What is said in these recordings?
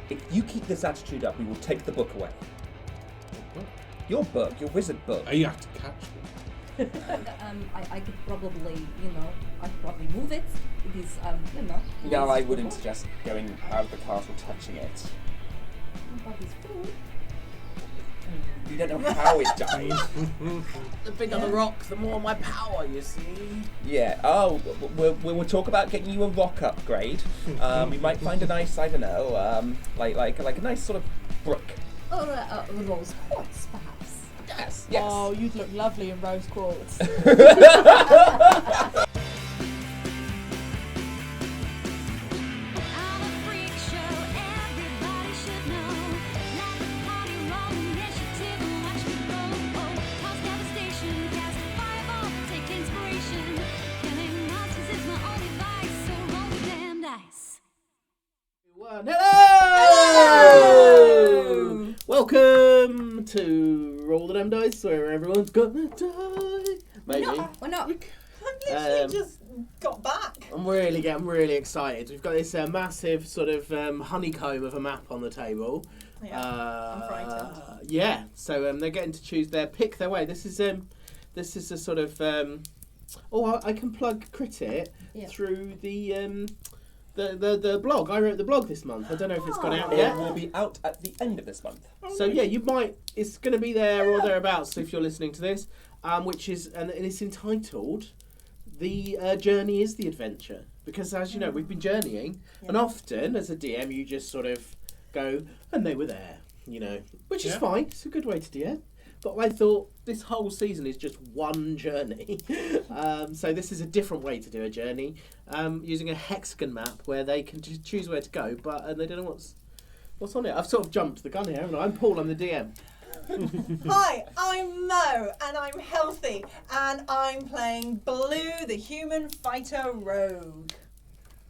If you keep this attitude up, we will take the book away. Your book, your wizard book. You have to catch them. I could probably, I'd probably move it. It is, No, I wouldn't suggest going out of the castle touching it. But it's food. You don't know how it died. The bigger the rock, the more my power, you see. Yeah. Oh, we'll talk about getting you a rock upgrade. We might find a nice, I don't know, like a nice sort of brick. Or rose quartz, perhaps. Yes. Oh, you'd look lovely in rose quartz. Hello! Welcome to Roll the Damn Dice, where everyone's gonna die. Maybe. We're not. I've literally just got back. I'm really excited. We've got this massive sort of honeycomb of a map on the table. Yeah, I'm frightened. Yeah, so they're getting to choose pick their way. This is a sort of I can plug Critit through the blog. I wrote the blog this month. I don't know if it's gone out yet. It will be out at the end of this month. So yeah, you might. It's going to be there or thereabouts if you're listening to this. Which is and it's entitled "The Journey is the Adventure," because as you know, we've been journeying, and often as a DM, you just sort of go, and they were there, which is fine. It's a good way to DM. But I thought this whole season is just one journey. So this is a different way to do a journey, using a hexagon map where they can just choose where to go, but they don't know what's on it. I've sort of jumped the gun here, haven't I? I'm Paul, I'm the DM. Hi, I'm Mo, and I'm healthy, and I'm playing Blue, the human fighter rogue.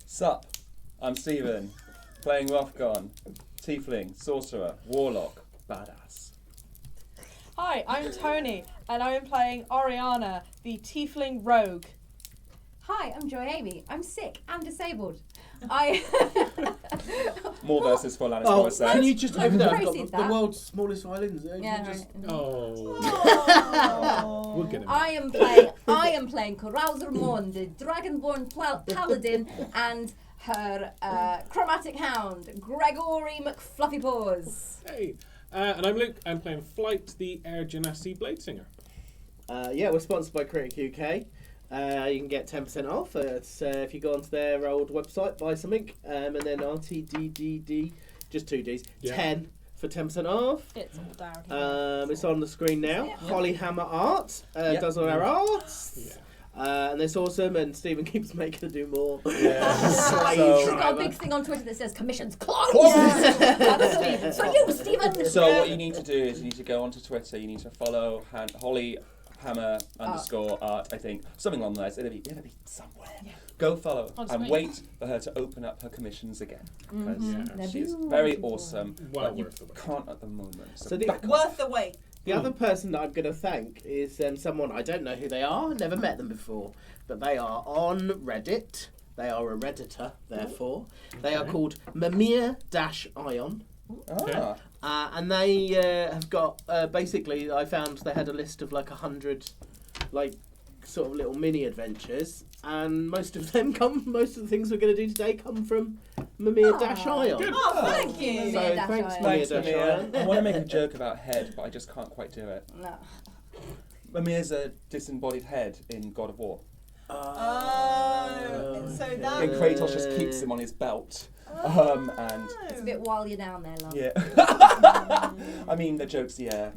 Sup, I'm Stephen, playing Rothgon, Tiefling, Sorcerer, Warlock, Badass. Hi, I'm Tony, and I am playing Orianna, the Tiefling Rogue. Hi, I'm Joy Amy. I'm sick and disabled. More verses for Lannis Oh, Morissette. can you just over there? I've Crazy, got the that. world's smallest violins. Yeah, Just... right. Oh. We'll get him. I am playing Carouser Mon, the Dragonborn Paladin, and her chromatic hound, Gregory McFluffypaws. Hey, and I'm Luke. I'm playing Flight, the Air Genasi Blade Singer. Yeah, we're sponsored by Critic UK. You can get 10% off. If you go onto their old website, buy something, and then RTDDD, just 2 Ds, 10 for 10% off. It's all down here. It's on the screen now. Holly Hammer Art does all our arts. Yeah. And it's awesome, and Stephen keeps making her do more. Yeah. She's got a big thing on Twitter that says commissions closed. That's Stephen. For you, Stephen. So what you need to do is you need to go onto Twitter, you need to follow Holly Hammer _art, I think. Something along those lines. It'll be somewhere. Yeah. Go follow and wait for her to open up her commissions again. Because she's very awesome, Well but you worth the wait. can't at the moment. So Worth the wait. The other person that I'm going to thank is someone, I don't know who they are, never met them before, but they are on Reddit. They are a Redditor, therefore. They are called Mimir-Ion. Ah. And they have got, basically, I found they had a list of like 100, like, sort of little mini adventures, and most of the things we're going to do today come from Mimir-Ion. Oh, thank you. So thanks, Thanks, Mimir. Mimir-Ion. I want to make a joke about head, but I just can't quite do it. No. Mimir's a disembodied head in God of War. Oh, so that. And Kratos just keeps him on his belt. And It's a bit while you're down there, love. yeah. I mean, the jokes, yeah.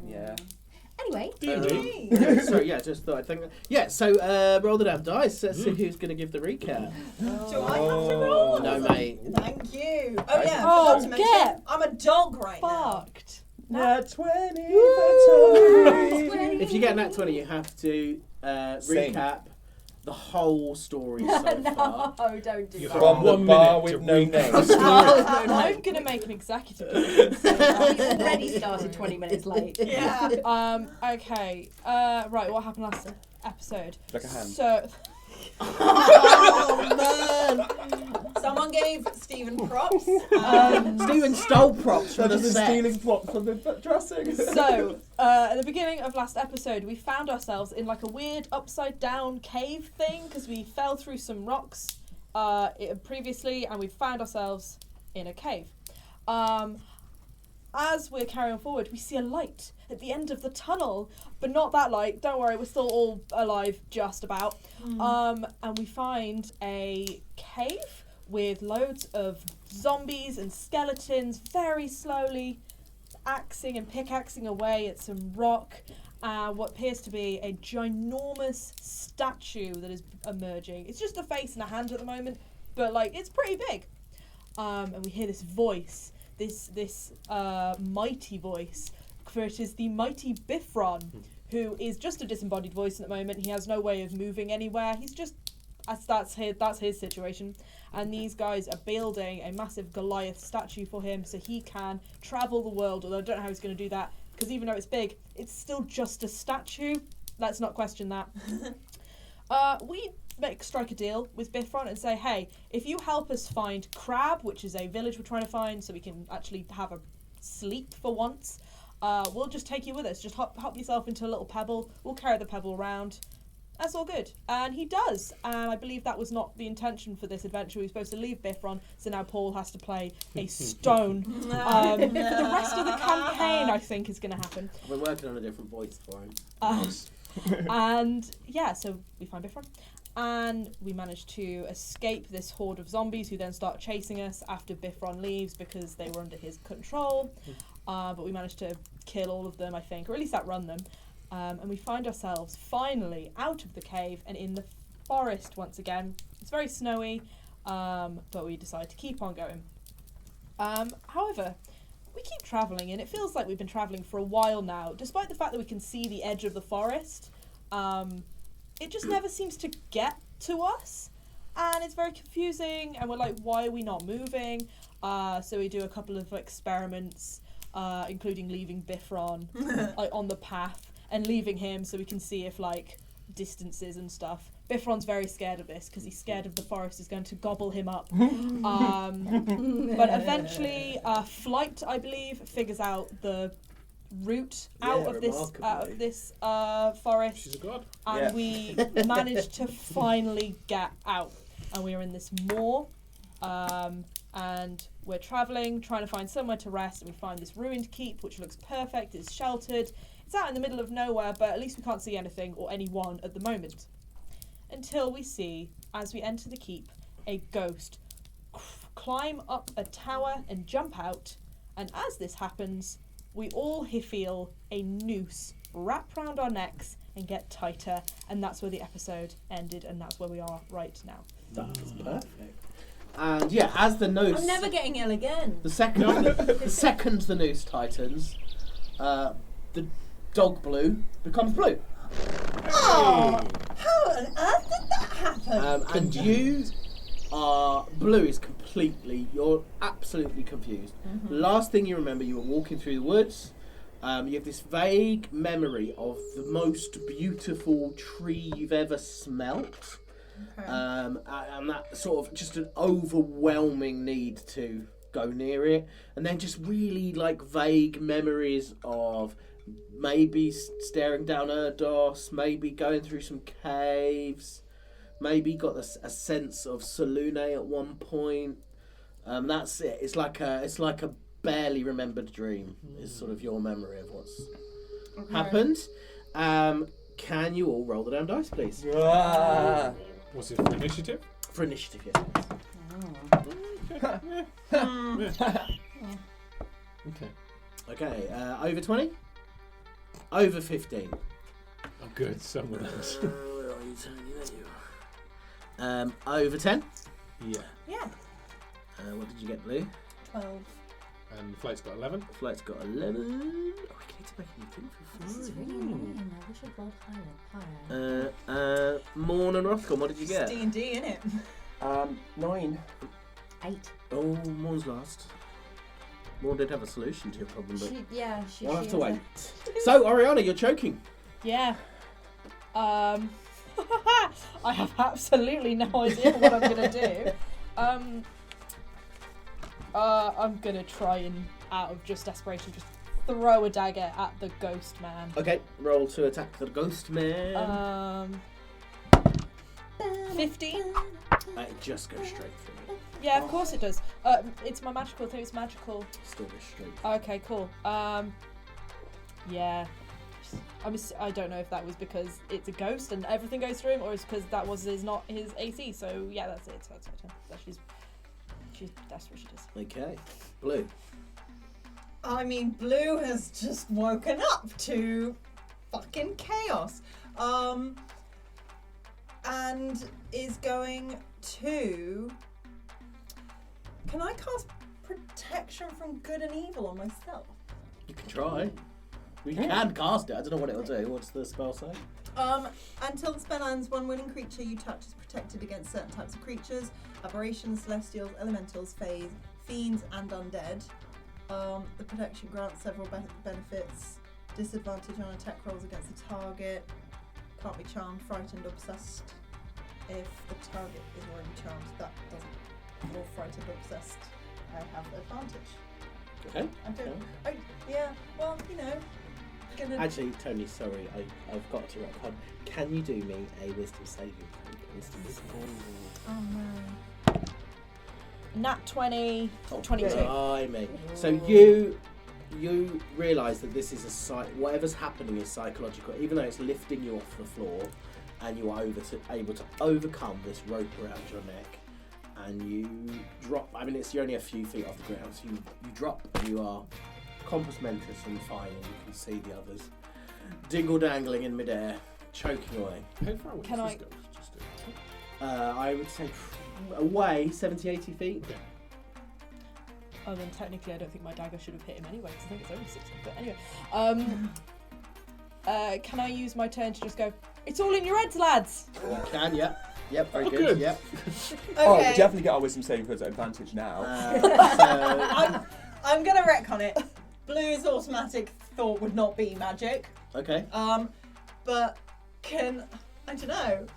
Anyway. Just thought I'd thank them. Yeah, so roll the damn dice. Let's see who's going to give the recap. Do I have to roll? No, mate. Thank you. Oh, yeah. Oh, forgot to mention, I'm a dog right now. Fucked. Nat 20. If you get nat 20, you have to recap the whole story so far. No, don't do You that. From the 1 bar minute with to no recap. name. I'm going to make an executive decision. He's already started 20 minutes late. Yeah. Okay. Right, what happened last episode? Like a hand. So, Oh man! Someone gave Stephen props. Stephen stole props from the set. stealing plot from the dressing. So, at the beginning of last episode, we found ourselves in like a weird upside-down cave thing because we fell through some rocks previously, and we found ourselves in a cave. As we're carrying forward, we see a light at the end of the tunnel, but not that light. Don't worry, we're still all alive, just about. And we find a cave with loads of zombies and skeletons, very slowly axing and pickaxing away at some rock. What appears to be a ginormous statue that is emerging. It's just a face and a hand at the moment, but like it's pretty big. And we hear this voice. This mighty voice, for it is the mighty Bifron, who is just a disembodied voice at the moment. He has no way of moving anywhere. He's just that's his situation. And these guys are building a massive Goliath statue for him so he can travel the world. Although I don't know how he's going to do that because even though it's big, it's still just a statue. Let's not question that. We strike a deal with Bifron and say, hey, if you help us find Crab, which is a village we're trying to find so we can actually have a sleep for once, we'll just take you with us. Just hop yourself into a little pebble. We'll carry the pebble around. That's all good. And he does. And I believe that was not the intention for this adventure. We were supposed to leave Bifron, so now Paul has to play a stone. For the rest of the campaign, I think, is going to happen. We're working on a different voice for him. And yeah, so we find Bifron. And we managed to escape this horde of zombies who then start chasing us after Bifron leaves because they were under his control. But we managed to kill all of them, I think, or at least outrun them. And we find ourselves finally out of the cave and in the forest once again. It's very snowy, but we decide to keep on going. However, we keep travelling, and it feels like we've been travelling for a while now, despite the fact that we can see the edge of the forest. It just never seems to get to us, and it's very confusing, and we're like, why are we not moving? So we do a couple of experiments, including leaving Bifron on the path, and leaving him so we can see if like distances and stuff. Bifron's very scared of this because he's scared of the forest is going to gobble him up. But eventually, Flight, I believe, figures out the route out of this forest. She's a god. And we managed to finally get out. And we are in this moor. And we're travelling, trying to find somewhere to rest. And we find this ruined keep, which looks perfect. It's sheltered. It's out in the middle of nowhere, but at least we can't see anything or anyone at the moment. Until we see, as we enter the keep, a ghost climb up a tower and jump out. And as this happens, we all feel a noose wrap round our necks and get tighter. And that's where the episode ended, and that's where we are right now. That is perfect. And yeah, as the noose... I'm never getting ill again. The second the noose tightens, the dog Blue becomes blue. Oh, how on earth did that happen? And you are... Blue is you're absolutely confused. The last thing you remember, you were walking through the woods. You have this vague memory of the most beautiful tree you've ever smelt. Okay. And that sort of just an overwhelming need to go near it. And then just really like vague memories of maybe staring down Erdos, maybe going through some caves, maybe got a sense of Salune at one point. That's it. It's like a barely remembered dream. Is sort of your memory of what's happened. Can you all roll the damn dice, please? Was it for initiative? For initiative, yes. Okay. Over 20? Over 15. Oh, good. Someone else. Where are you, Tony? There you are. Over 10? Yeah. What did you get, Blue? 12. And Flight's got 11. Flight's got 11. Oh, I can need to make anything for This is really annoying. I wish I'd rolled higher. Morn and Rothcon, what did you get? It's D&D, innit? 9. 8. Oh, Morn's last. Morn did have a solution to your problem, but She we'll have to wait. So, Orianna, you're choking. Yeah. I have absolutely no idea what I'm gonna do. I'm gonna try and, out of just desperation, just throw a dagger at the ghost man. Okay, roll to attack the ghost man. 15. It just goes straight through. Yeah, of course it does. It's my magical thing. It's magical. Still goes straight. Okay, cool. Yeah. I don't know if that was because it's a ghost and everything goes through him, or it's because that is not his AC. So yeah, that's it. That's her turn. That's what she does. Okay, Blue. I mean, Blue has just woken up to fucking chaos. And is going to... Can I cast protection from good and evil on myself? You can try. We can cast it. I don't know what it'll do. What's the spell say? Until the spell ends, one willing creature you touch is protected against certain types of creatures, aberrations, celestials, elementals, fays, fiends, and undead. The protection grants several benefits. Disadvantage on attack rolls against the target. Can't be charmed, frightened, or possessed. If the target is already charmed, that doesn't. Or frightened or possessed, I have advantage. Okay. I don't. Yeah. Well, you know. Actually, Tony, sorry, I've got to record. Can you do me a wisdom saving throw, please? Oh no. Nat 20, 22. Blimey. So you realise that this is whatever's happening is psychological, even though it's lifting you off the floor, and you are able to overcome this rope around your neck, and you drop. I mean, you're only a few feet off the ground, so you drop, and you are compos mentis and fine, and you can see the others dingle dangling in midair, choking away. How far away Can is I- this ghost? Just I would say away 70-80 feet. okay. Oh, then technically I don't think my dagger should have hit him anyway, because I think it's only 60. But anyway. Can I use my turn to just go, it's all in your heads, lads? You can, yep. Yep, very Oh, good. good. Yep. Oh, we Okay. definitely get our wisdom saving throws at advantage now. I'm gonna retcon it. Blue's automatic thought would not be magic. Okay. But I don't know.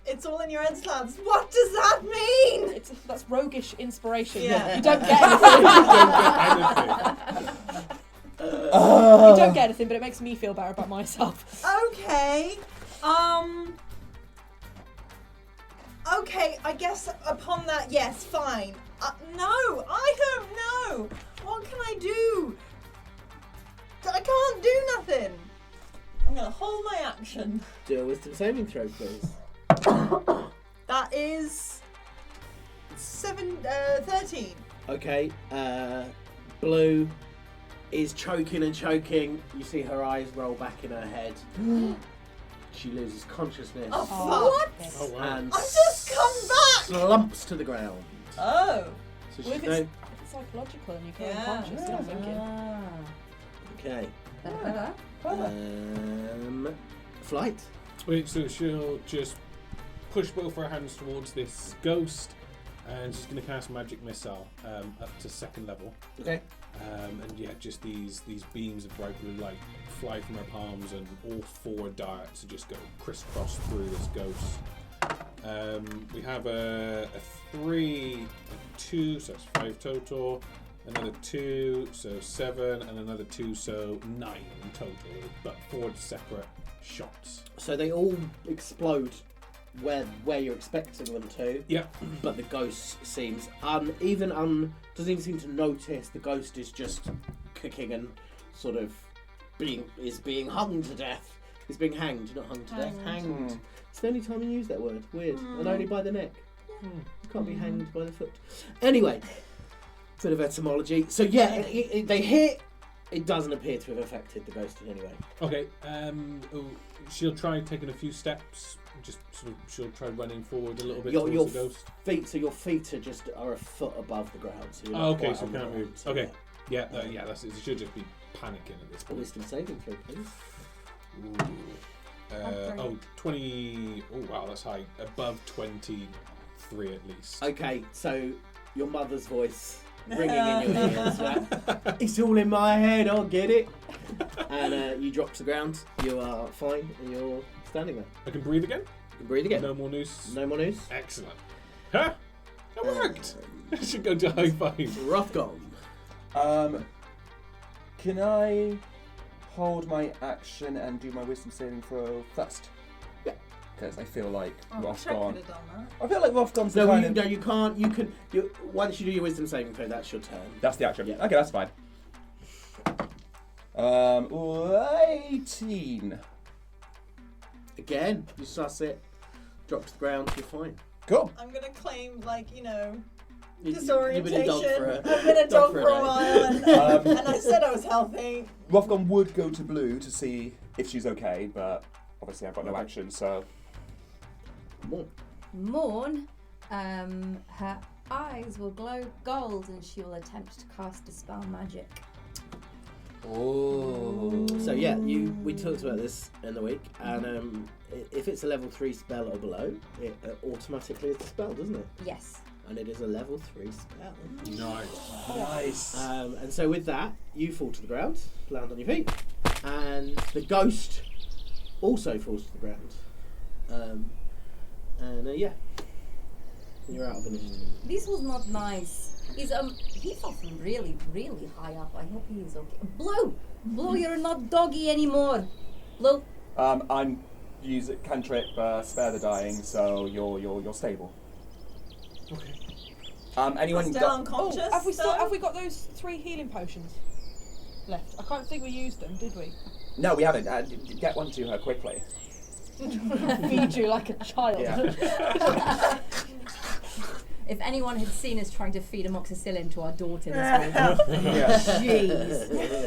It's all in your heads, lads. What does that mean? That's roguish inspiration. Yeah. You don't get anything. You don't get anything, but it makes me feel better about myself. Okay. Okay, I guess upon that, yes, fine. No, I don't know. What can I do? I can't do nothing. I'm gonna hold my action. Do a wisdom saving throw, please. That is 13. Okay. Blue is choking and choking. You see her eyes roll back in her head. She loses consciousness Oh, fuck. What? Oh wow. and I've just come back. slumps to the ground. Oh. So Well, she's if it's psychological and you go Yeah. unconscious, I'm thinking. okay. Better. Flight. Wait, so she'll just push both her hands towards this ghost, and she's going to cast magic missile up to 2nd level. Okay. And yeah, just these beams of bright blue light fly from her palms, and all 4 darts just go crisscross through this ghost. We have a 3, a 2, so that's 5 total. Another 2, so 7, and another 2, so 9 in total. But 4 separate shots. So they all explode where you're expecting them to. Yep. But the ghost seems doesn't even seem to notice. The ghost is just kicking and sort of being hung to death. He's being hanged, not hung to death. Hanged. It's the only time you use that word. Weird. And only by the neck. You can't be hanged by the foot. Anyway, bit of etymology. So yeah, they hit. It doesn't appear to have affected the ghost in any way. Okay. She'll try taking a few steps. Just sort of, she'll try running forward a little bit Your towards the ghost. feet. So your feet are a foot above the ground. So you're Oh, not okay, quite so on the can't ground, move. so Okay. Yeah, that's it. She should just be panicking at this A point. wisdom saving throw, please. Ooh. 20. Oh wow, that's high. Above 23 at least. Okay, so your mother's voice ringing in your ears. Right? It's all in my head. I'll get it. And you drop to the ground. You are fine, and you're standing there. I can breathe again? You can breathe again. No more noose? No more news. Excellent. Huh? That worked! I should go to high five. Rothgon. Can I hold my action and do my wisdom saving throw first? Yeah. Because I feel like Check Rothgon. could have done that. I feel like Rothgon's the No, kind you, of. no, you can't. You can. Once you do your wisdom saving throw, that's your turn. That's the action. Yeah. Okay, that's fine. 18. Again, you suss it, drop to the ground, you're fine. Cool. I'm gonna claim, like, you know, You've disorientation. been a dog for a, I've been a dog for a day. while, and I said I was healthy. Rothgon would go to Blue to see if she's okay, but obviously I've got no Okay. action, so. Morn, her eyes will glow gold and she will attempt to cast Dispel Magic. Oh. So yeah, we talked about this in the week, and if it's a level 3 spell or below, it automatically is a spell, doesn't it? Yes. And it is a level 3 spell. Nice. And so with that, you fall to the ground, land on your feet, and the ghost also falls to the ground. Yeah, you're out of initiative. This was not nice. He fell from really, really high up. I hope he is okay. Blue, you're not doggy anymore. Blue. I'm using cantrip, spare the dying, so you're stable. Okay. Anyone Still got? unconscious? Oh, have we though? got those 3 healing potions left? I can't think we used them, did we? No, we haven't. Get one to her quickly. Feed you like a child. Yeah. If anyone had seen us trying to feed amoxicillin to our daughter this week. Yeah.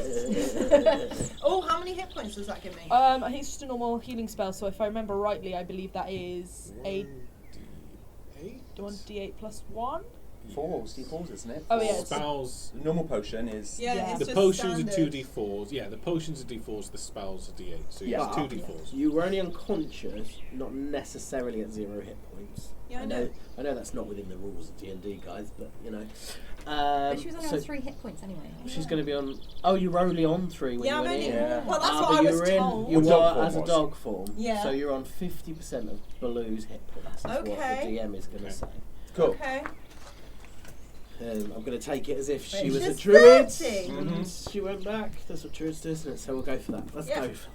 Jeez. Oh, how many hit points does that give me? I think it's just a normal healing spell, so if I remember rightly, I believe that is a 1d8 plus 1? D4s, isn't it? Oh, yeah. Spells. The normal potion is. Yeah, it's The just potions standard. are 2d4s. Yeah, the potions are d4s, the spells are d8. So Yeah. it's 2d4s. You were only unconscious, not necessarily at 0 hit points. Yeah, I know. I know that's not within the rules of D&D, guys, but you know. But she was only on 3 hit points anyway. She's going to be on. Oh, you were only on 3 when Yeah, you I'm went only. in. Yeah. Well, that's what but I was you were in. told. You What dog were form as a was? dog form. Yeah. So you're on 50% of Baloo's hit points. Is what the Okay. DM is going to Okay. say. Cool. Okay. I'm going to take it as if she Wait, was a she's druid 30. and she went back. That's what druids do, isn't it? So we'll go for that. Let's Yeah. go for that.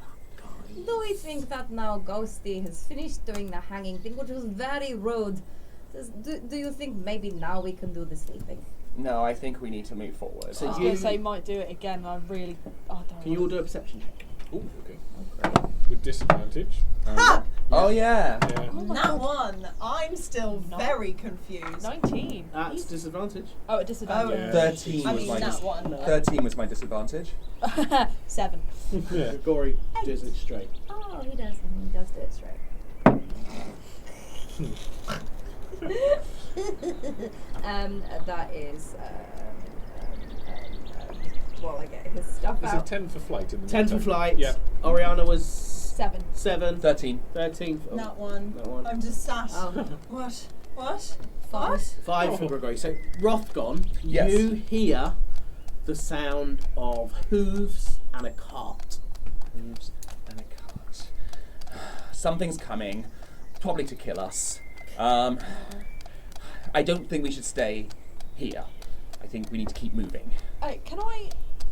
Do we think that now Ghosty has finished doing the hanging thing, which was very rude? Do you think maybe now we can do the sleeping? No, I think we need to move forward. So I was you- going to say might do it again, I really... I don't Can you all do a perception check? Ooh, okay. With disadvantage. Ha! Oh yeah. Yeah. That one. I'm still very confused. 19. That's disadvantage. Oh, at disadvantage. Yeah. 13 I was mean, my that one. 13 was my disadvantage. 7. Yeah. Gory does it straight. Oh, he does do it straight. That is... well, I get his stuff Is it out. 10 for flight in the 10 for meantime? flight. Yep. Orianna was 7. 7. 13. 13. For, That one. That one. I'm just sat. Oh. What? What? 5. 5 for Gregory. So, Rothgon, Yes. you hear the sound of hooves and a cart. Oops, and a cart. Something's coming, probably to kill us. I don't think we should stay here. I think we need to keep moving. Can I...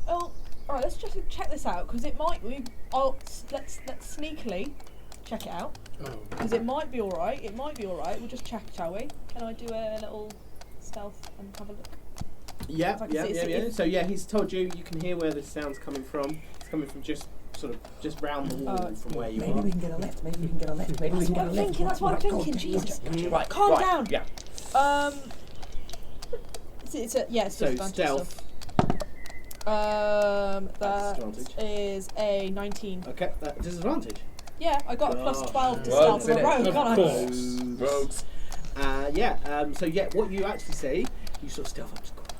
Oh, alright, let's just check this out, because it might... Let's sneakily check it out, Oh. because it might be alright. It might be alright. We'll just check, shall we? Can I do a little stealth and have a look? Yeah, If I can yeah, see it, yeah, so yeah. if- So yeah, he's told you can hear where the sound's coming from. It's coming from just round the wall it's from where you Maybe are. we can get a lift. Maybe we can get a lift. Maybe we can get a lift. That's what I'm thinking, Jesus. Right, Calm right, down. Yeah. It's disadvantage So stuff. stealth. That disadvantage. is a 19. Okay, that disadvantage. Yeah, I got a plus 12 to Well, stealth. I'm a did it? rogue, Of can't I? course. Rogues. So yeah, what you actually see, you sort of stealth up to the corner,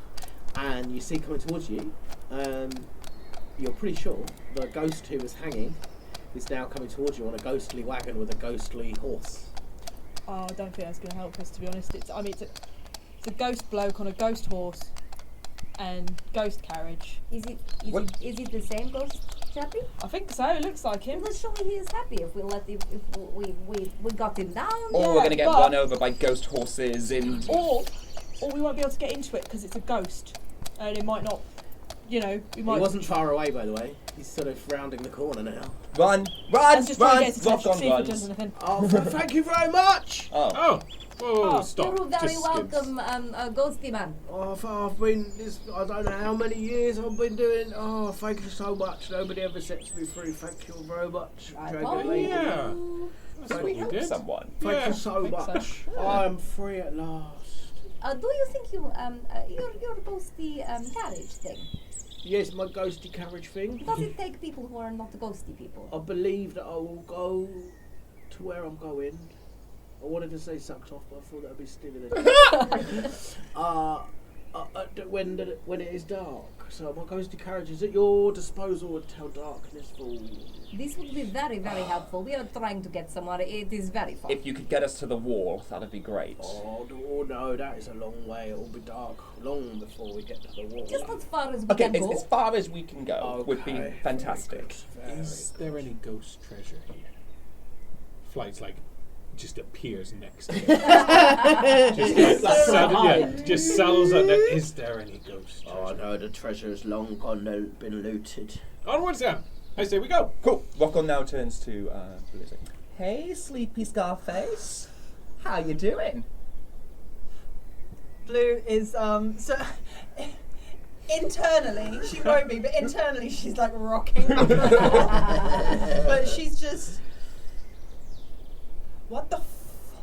and you see coming towards you. You're pretty sure the ghost who was hanging is now coming towards you on a ghostly wagon with a ghostly horse. Oh, I don't think that's going to help us, to be honest. It's a ghost bloke on a ghost horse, and ghost carriage. Is it the same ghost chappy? I think so. It looks like him. Well, surely he is happy if we let him, if we got him down. Or we're gonna get run over by ghost horses and. Or we won't be able to get into it because it's a ghost, and it might not. You know, we might. He wasn't far away, by the way. He's sort of rounding the corner now. Run! Let's just try and get his Rock attention, on see if he runs. does anything. Oh, thank you very much! Oh. Whoa, stop. You're very Just skids. welcome, ghosty man. Oh, I've been, I don't know how many years I've been doing. Oh, thank you so much. Nobody ever sets me free. Thank you very much. Dragon Lady. Yeah. That's Did what we you help did. someone? Thank you so think so. much. I'm free at last. Do you think your ghosty carriage thing? Yes, my ghosty carriage thing. Does it take people who are not ghosty people? I believe that I will go to where I'm going. I wanted to say sucked off, but I thought that would be stealing it. When it is dark. So my ghosty carriage is at your disposal until darkness falls. This would be very, very helpful. We are trying to get somewhere. It is very far. If you could get us to the wall, that'd be great. Oh no, that is a long way. It will be dark long before we get to the wall. Just as far as we Okay, can go. as far as we can go would be Okay, fantastic. very good, Is there any ghost treasure here? Flight's like just appears next to it. Just settles on that. Is there any ghost treasure? Oh no, the treasure has long been looted. Onwards then. I say we go. Cool. Rockon now turns to Lizzie. Hey, sleepy Scarface. How you doing? Blue is so internally she won't be, but internally she's like rocking. But she's just, what the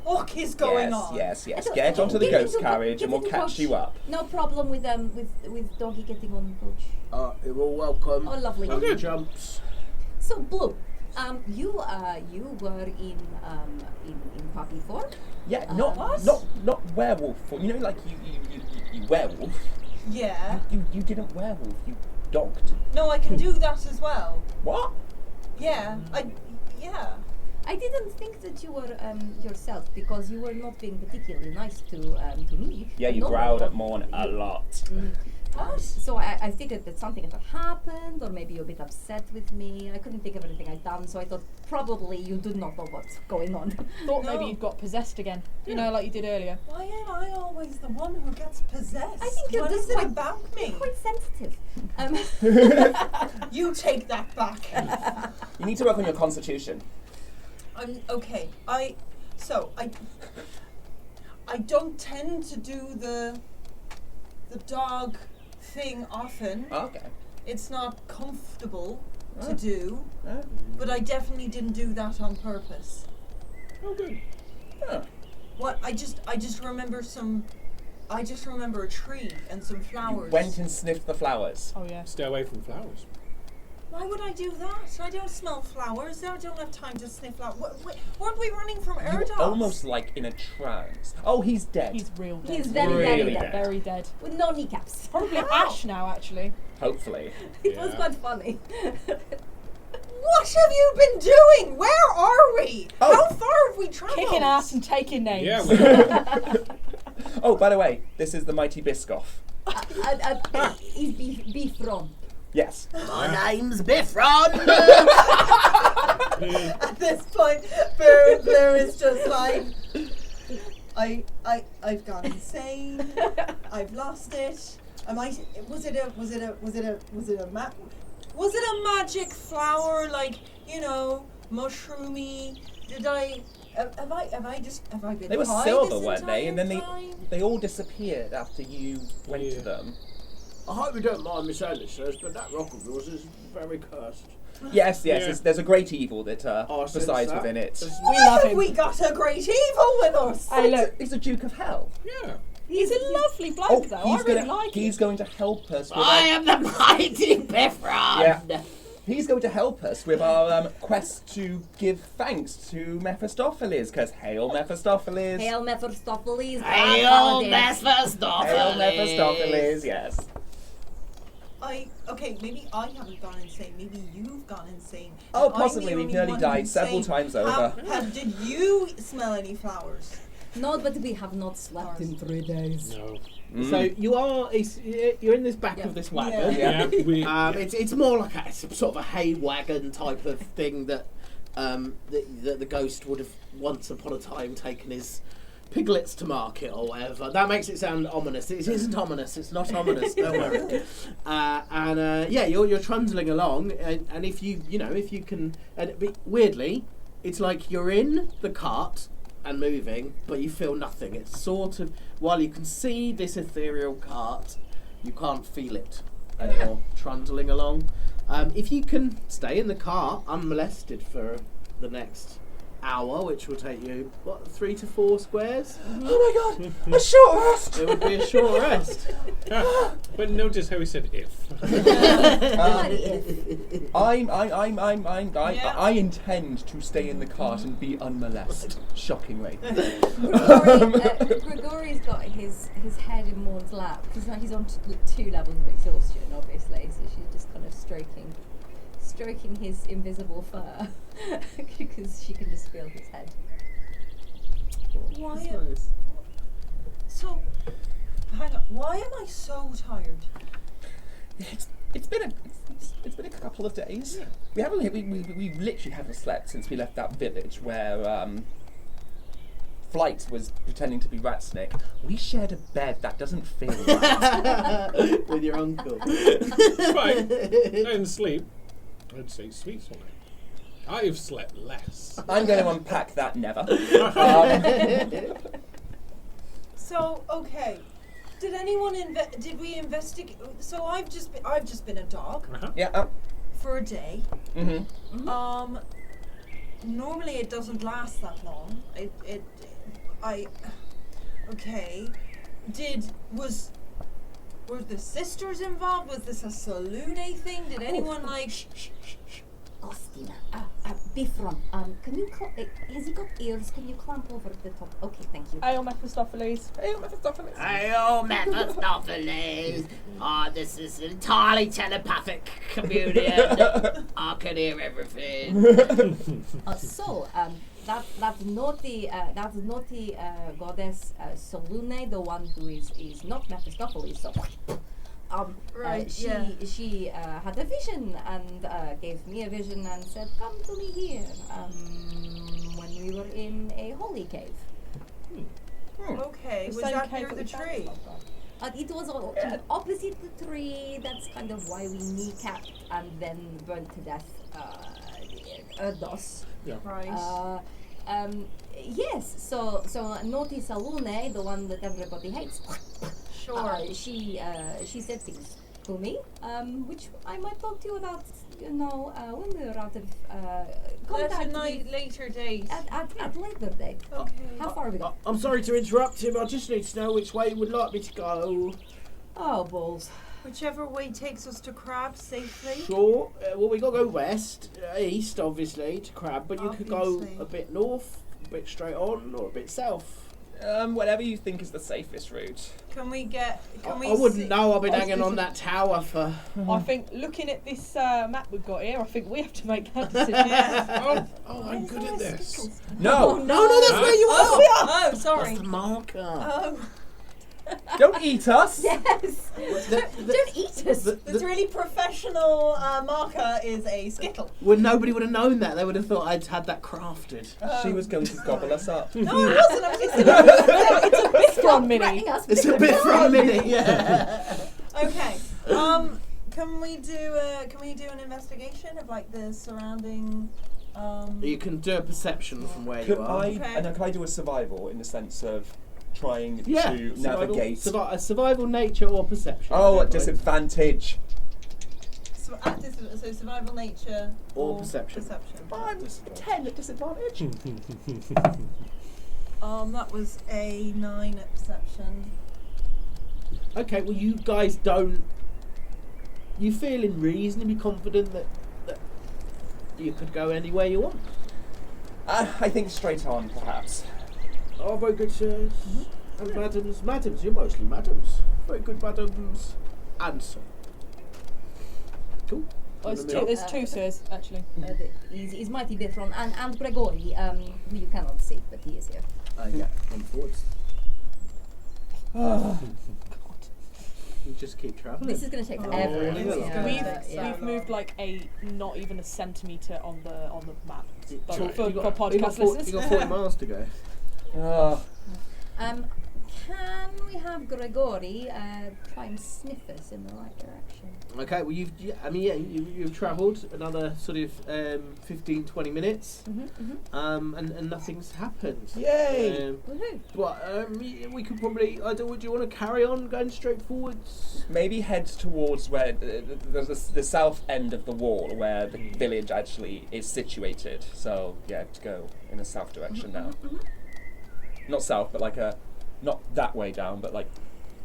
fuck is going on? Yes. I don't- Get onto the Get ghost into carriage and we'll coach. catch you up. No problem with doggy getting on coach. You're all welcome. Oh, lovely. Okay. Jumps. So Blue, you were in puppy form. Yeah, What? not werewolf. You know, like you werewolf. Yeah. You didn't werewolf. You dogged. No, I can do that as well. What? Yeah. I didn't think that you were yourself because you were not being particularly nice to me. Yeah, you No. growled at Morn a lot. So I figured that something had happened, or maybe you're a bit upset with me. I couldn't think of anything I'd done, so I thought probably you do not know what's going on. Thought No. maybe you'd got possessed again. You know, like you did earlier. Why am I always the one who gets possessed? I think you're What just is it quite- about me? Quite sensitive. You take that back. You need to work on your constitution. I'm okay. I don't tend to do the dog thing often. Okay. It's not comfortable Oh. to do, but I definitely didn't do that on purpose. Oh, good. Huh. What I just remember a tree and some flowers. Went and sniffed the flowers. Oh yeah. Stay away from flowers. Why would I do that? I don't smell flowers. I don't have time to sniff flowers. Weren't we running from air You were dogs? almost like in a trance. Oh, he's dead. He's real dead. He's very, Really very dead. dead. Very dead. With no kneecaps. Probably Ash now, actually. Hopefully. It was Yeah. quite funny. What have you been doing? Where are we? Oh. How far have we traveled? Kicking ass and taking names. Yeah. Oh, by the way, this is the mighty Biscoff. Is beef from. Yes. My name's Biffron. At this point, Blue is just like, I've gone insane. I've lost it. Was it a magic flower, like, you know, mushroomy? Have I been They were high silver, this weren't they? And then entire time? they all disappeared after you went to Yeah. them. I hope you don't mind me saying this, sirs, but that rock of yours is very cursed. Yes, Yeah. there's a great evil that Oh, I sense resides that. within it. We Why love have him. we got a great evil with us? Hey, look. He's a Duke of Hell. Yeah. He's a lovely bloke, though. I really like him. he's going to help us with I our, am the mighty Biffron. Yeah. He's going to help us with our quest to give thanks to Mephistopheles, because hail Mephistopheles. Hail Mephistopheles. Hail Mephistopheles. Hail Mephistopheles, yes. Okay, maybe I haven't gone insane. Maybe you've gone insane. Oh, And I'm possibly. the We've only nearly one died who's several sane. times over. Did you smell any flowers? No, but we have not slept in 3 days. No. So you're in this back of this wagon. Yeah. It's more like a sort of a hay wagon type of thing that the ghost would have once upon a time taken his piglets to market or whatever. That makes it sound ominous. It isn't ominous. It's not ominous. Don't worry. You're trundling along, and if you can, weirdly, it's like you're in the cart and moving, but you feel nothing. It's sort of, while you can see this ethereal cart, you can't feel it, and you're trundling along. If you can stay in the cart unmolested for the next hour, which will take you 3 to 4 squares. Oh my god, a short rest. It would be a short rest. But notice how he said if. I intend to stay in the cart and be unmolested. Shockingly. Gregori's got his head in Maud's lap because he's on 2 levels of exhaustion, obviously. So she's just kind of stroking his invisible fur because she can just feel his head. Why? So, hang on. Why am I so tired? It's been a couple of days. We literally haven't slept since we left that village where Flight was pretending to be Ratsnick. We shared a bed that doesn't feel right. With your uncle. Right. I didn't sleep. I'd say sleep on it. I've slept less. I'm going to unpack that never. So, okay. Did anyone did we investigate? So I've just been a dog Yeah. for a day. Mm-hmm. Normally it doesn't last that long. Okay. Were the sisters involved? Was this a saloon thing? Did anyone Austina, Bifron, can you has he got ears? Can you clamp over the top? Okay, thank you. Ayo Mephistopheles. Ayo Mephistopheles. This is an entirely telepathic communion. I can hear everything. That naughty goddess Salune, the one who is not Mephistopheles. So, she had a vision and gave me a vision and said, "Come to me here." When we were in a holy cave. Okay, was that near the tree? It was opposite the tree. That's kind of why we kneecapped and then burned to death Erdos. Yeah. Right. Yes, so naughty Salune, the one that everybody hates. Sure. She said things to me, which I might talk to you about, when we were out of contact. That's a later date. At later date. Okay. How far have we got? I'm sorry to interrupt him. I just need to know which way you would like me to go. Oh, balls. Whichever way takes us to Crab safely. Sure. Well, we got to go east, obviously, to Crab, but you could go Obviously. a bit north, a bit straight on, or a bit south. Whatever you think is the safest route. Can we get? Can we? I wouldn't know. I've been hanging on that tower for. I think looking at this map we've got here, I think we have to make that decision. Oh, I'm good at this. No, No, that's where you are. Oh, sorry. That's the marker. don't eat us. Yes! Don't eat us! This really professional marker is a skittle. Well, nobody would have known that. They would have thought I'd had that crafted. She was going to gobble us up. No, it wasn't. I was It's a bit from Mini. It's a bit from a minute, yeah. Okay. Can we do an investigation of like the surrounding? You can do a perception from where you Could are. can I do a survival in the sense of trying Yeah, to navigate? Survival, nature, or perception. Oh, at disadvantage. So survival, nature, Or perception. I'm 10 at disadvantage. That was a 9 at perception. Okay, well, you guys don't. You feeling reasonably confident that you could go anywhere you want? I think straight on, perhaps. Oh, very good, sirs. And madams, you're mostly madams. Very good, madams. Answer. Cool. Oh, there's two sirs, actually. He's mighty Bifron and Gregory, who you cannot see, but he is here. Yeah, come forwards. You just keep travelling. This is going to take forever. yeah. isn't it? We've moved like not even a centimetre on the map. But Sure. for You got podcast 40, listeners. you got 40 miles to go. Can we have Gregori try and sniff us in the right direction? Okay, well you've travelled another sort of 15-20 minutes, and nothing's happened. Yay! Woohoo! But we could probably. Would you want to carry on going straight forwards? Maybe head towards where the south end of the wall, where the village actually is situated. So yeah, to go in the south direction now. Not south, but like not that way down, but like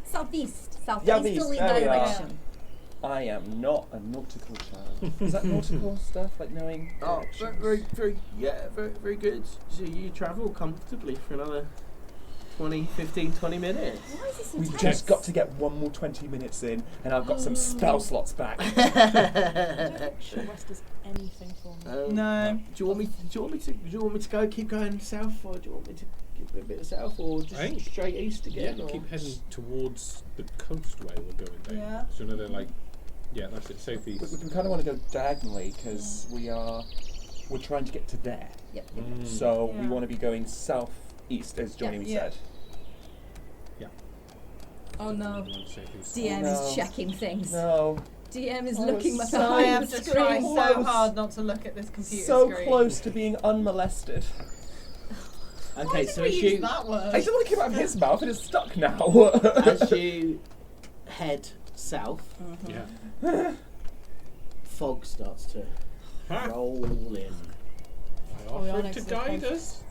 Southeast. Southeast, Southeasterly there we are. direction. I am not a nautical child. Is that nautical stuff, like knowing? Oh, very, very, very good. So you travel comfortably for another 20 minutes. Why is this We've intense? just got to get one more 20 minutes in, and I've got some spell slots back. I don't think short rest does anything for me. No. Do you want me to go? Keep going south, or do you want me to keep a bit south, or just I think- straight east Yeah, again? or? keep heading towards the coastway we're going down. Yeah. So another that's it, We southeast. kind of want to go diagonally because we're trying to get to there. Yep. So we Yeah. want to be going southeast, as Johnny Yeah. said. Oh no. Southeast. DM Oh, no. is checking things. No, DM is Oh, looking it's behind so- I have the to try screen. so Close. hard not to look at this computer so screen. close to being unmolested. Why Okay, did so we as use you that word? I just want to keep it out of his mouth. It is stuck now. as you head south, Yeah. fog starts to roll in. I offered Orianna's to the guide coast. us.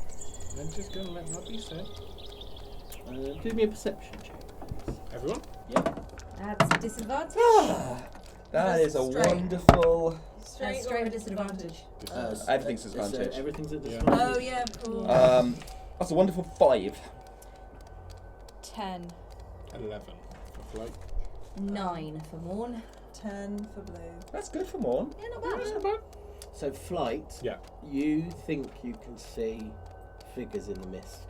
I'm just going to let that be said. Do me a perception check. Everyone? That's a disadvantage. That is a Straight. wonderful. Straight Straight or or disadvantage. Everything's disadvantage. Everything's at Yeah. disadvantage. Oh yeah, cool. That's a wonderful 5. 10. 11. I feel like. 9 for Morn. 10 for blue. That's good for Morn. Yeah, not bad. So flight, Yeah. you think you can see figures in the mist.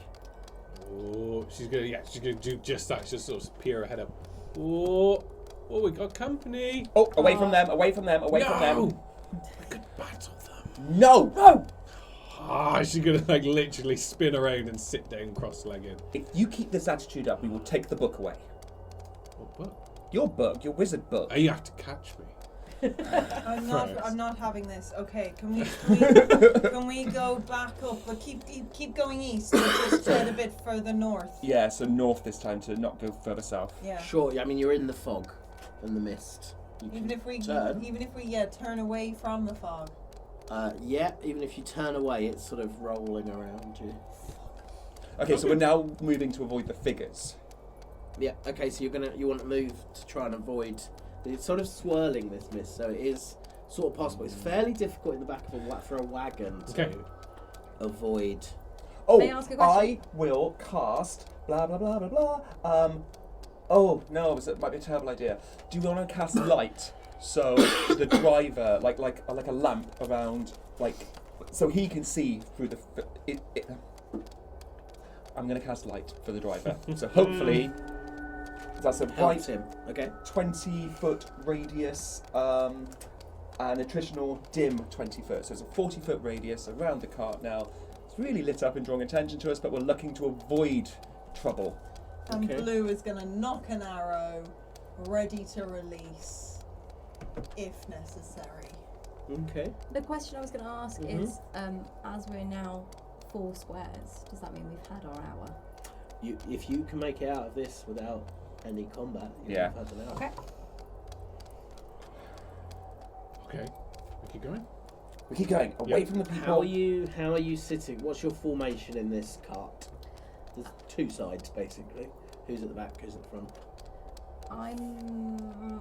Oh, she's gonna do just that. She'll sort of peer her head up. Oh, we got company. Oh, away from them, away from them, away from them. We could battle them. No! No! She's gonna literally spin around and sit down cross-legged. If you keep this attitude up, we will take the book away. What book? Your book, your wizard book. Oh, you have to catch me. I'm not having this. Okay, can we go back up, but keep going east, and just head a bit further north. Yeah, so north this time to not go further south. Yeah. Sure, I mean you're in the fog and the mist. You Even can if we turn. turn away from the fog. Even if you turn away, it's sort of rolling around you. Okay, so we're now moving to avoid the figures. Yeah. Okay, so you want to move to try and avoid. It's sort of swirling this mist, so it is sort of possible. It's fairly difficult in the back of for a wagon to avoid. Oh, May I ask a question? I will cast blah blah blah blah blah. Oh no, it might be a terrible idea. Do you want to cast light so the driver, like a lamp around, so he can see through the. I'm going to cast light for the driver. So hopefully that's a Helps bright him. Okay. 20-foot radius and a traditional dim 20 foot. So it's a 40-foot radius around the cart now. It's really lit up and drawing attention to us, but we're looking to avoid trouble. And Okay. blue is going to knock an arrow, ready to release, if necessary. Okay. The question I was going to ask Mhm. is, as we're now 4 squares, does that mean we've had our hour? If you can make it out of this without any combat, you Yeah. have had an hour. Okay. Okay, we keep going. We keep going away Yep. from the people. How are you sitting? What's your formation in this cart? There's 2 sides basically. Who's at the back? Who's at the front?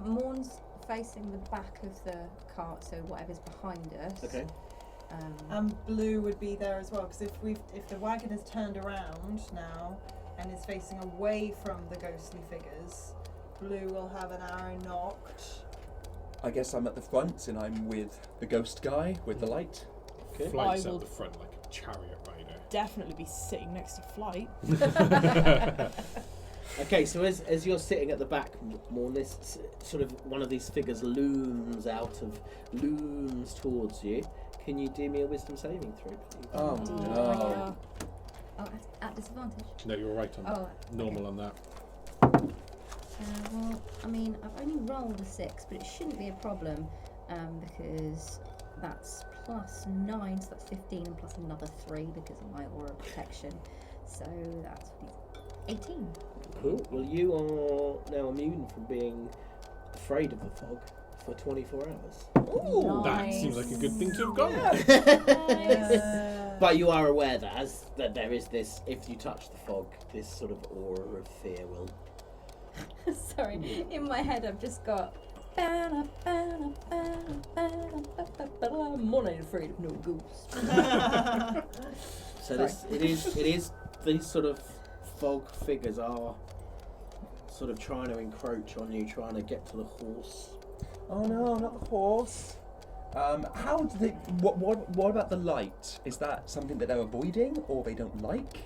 Morn's facing the back of the cart, so whatever's behind us. Okay. And blue would be there as well, because if the wagon has turned around now and is facing away from the ghostly figures, blue will have an arrow knocked. I guess I'm at the front and I'm with the ghost guy with the light. Okay. Flights I will- at the front like a chariot rider. definitely be sitting next to Flight. Okay, so as you're sitting at the back, Morn, this sort of one of these figures looms towards you. Can you do me a wisdom saving throw, please? Oh no. Oh, at disadvantage. No, you're right on normal on that. Well, I mean, I've only rolled a 6, but it shouldn't be a problem because that's +9, so that's 15, and plus another 3 because of my aura protection. So that's 18. Cool. Well, you are now immune from being afraid of the fog for 24 hours. Ooh. That seems like a good thing to have gone. But you are aware that there is this, if you touch the fog, this sort of aura of fear will... Sorry, in my head I've just got... I'm not afraid of no ghosts. So it is these sort of fog figures are sort of trying to encroach on you, trying to get to the horse. Oh no, not the horse. How do they? What about the light? Is that something that they're avoiding or they don't like?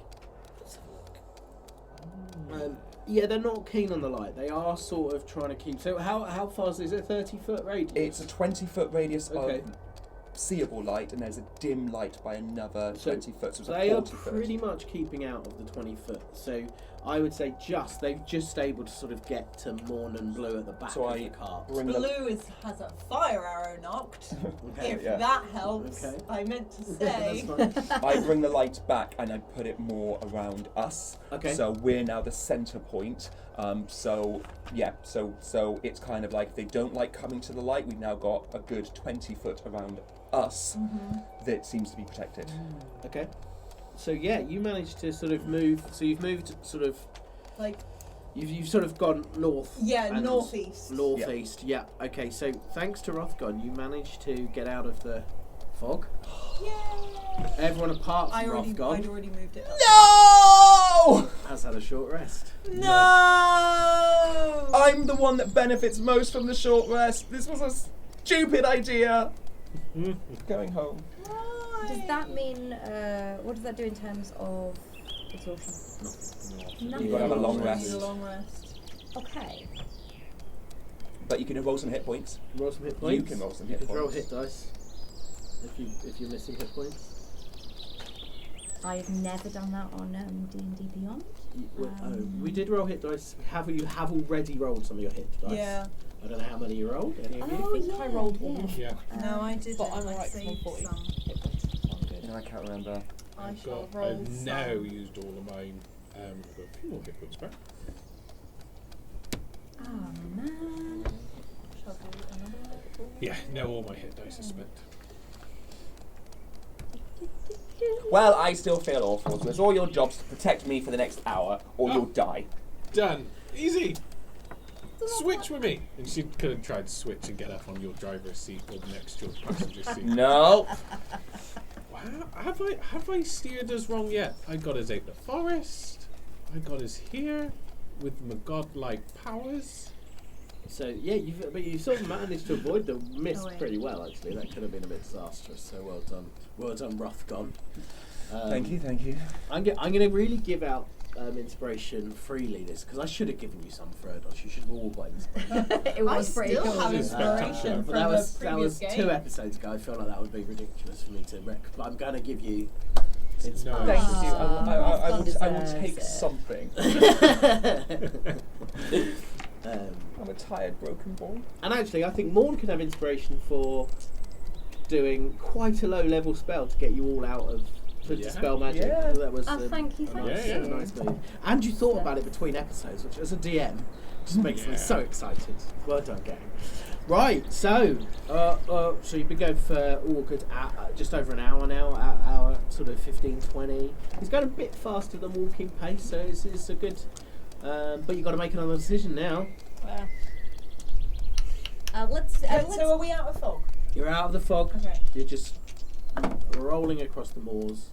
Yeah, they're not keen on the light. They are sort of trying to keep. So how far is it? 30-foot radius? It's a 20-foot radius Okay. of seeable light, and there's a dim light by another 20 foot. So it's they a are 40 foot. pretty much keeping out of the 20 foot. So I would say they've just able to sort of get to Morn and Blue at the back So of I the cart. bring the Blue has a fire arrow knocked. Okay. If Yeah. that helps, Okay. I meant to That's say. fine. I bring the light back and I put it more around us. Okay. So we're now the centre point. So it's kind of like they don't like coming to the light. We've now got a good 20 foot around us that seems to be protected. Okay. So yeah, you managed to sort of move. So you've moved sort of Like, you've sort of gone north. yeah, and northeast. Northeast. Yeah. Okay. So thanks to Rothgon, you managed to get out of the fog. Yay! Everyone apart from I'd Rothgon already moved it up. No! has had a short rest. No! I'm the one that benefits most from the short rest. This was a stupid idea. Going home. Does that mean, what does that do in terms of exhaustion? Nothing. You've got to have a long Need rest. a long rest. Okay. But you can roll some hit points. Roll some hit points. You can roll some You hit can roll points. hit dice if you're missing hit points. I've never done that on D&D Beyond. We did roll hit dice. You have already rolled some of your hit dice. Yeah. I don't know how many you rolled. Any of you? Oh, I think I rolled all of Yeah. No, I didn't. But I'm I alright 'cause I'm saved 40. some. hit points. So I'm good. I can't remember. I I've shall got- roll I've some. now used all of mine. I've got a few more hit points back. Oh man. Shall do another one? Yeah, now all my hit dice are spent. Well, I still feel awful, so it's all your jobs to protect me for the next hour, or you'll die. Done. Easy. Switch with me. And she could have tried to switch and get up on your driver's seat or next to your passenger seat. No. Wow, have I steered us wrong yet? I got us out the forest. I got us here with my godlike powers. So yeah, you've sort of managed to avoid the mist Oh, yeah. pretty well. Actually, that could have been a bit disastrous. So well done, Rothgon. Thank you. I'm going to really give out inspiration freely this because I should have given you some for Erdos. You should have all got inspiration. It was I pretty still cool. have Just inspiration But from that the was previous 2 game. episodes ago. I feel like that would be ridiculous for me to rec. But I'm going to give you No. inspiration. Thank you. I will Deserves take it. something. Um, I'm a tired, broken boy. and actually, I think Morn could have inspiration for doing quite a low-level spell to get you all out of to Yeah. dispel magic. Yeah. That was Oh, thank you, a thank nice, you. a nice move. And you thought about it between episodes, which as a DM just makes me Yeah. so excited. Well done, gang. Right, so so you've been going for good just over an hour now, hour sort of 15-20. He's going a bit faster than walking pace, so it's a good. But you've got to make another decision now. Let's So are we out of fog? You're out of the fog. Okay. You're just rolling across the moors.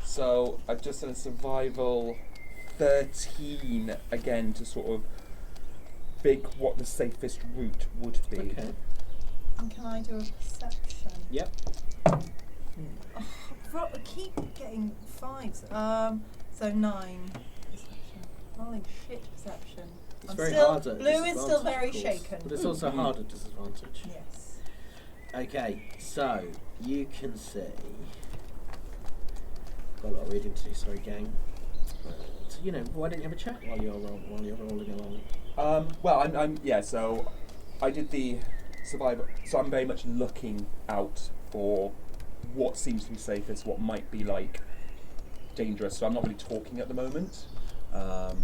So I've just done a survival 13 again to sort of pick what the safest route would be. Okay. And can I do a perception? Yep. keep getting 5s. So 9 perception. Holy shit, perception. It's I'm very still, hard at Blue is disadvantage, still of very course, shaken. But it's also hard at disadvantage. Yes. Okay, so you can see. Got a lot of reading to do, sorry, gang. So, why don't you have a chat while you're rolling along? Well, so I did the survival, so I'm very much looking out for what seems to be safest, what might be dangerous. So I'm not really talking at the moment. But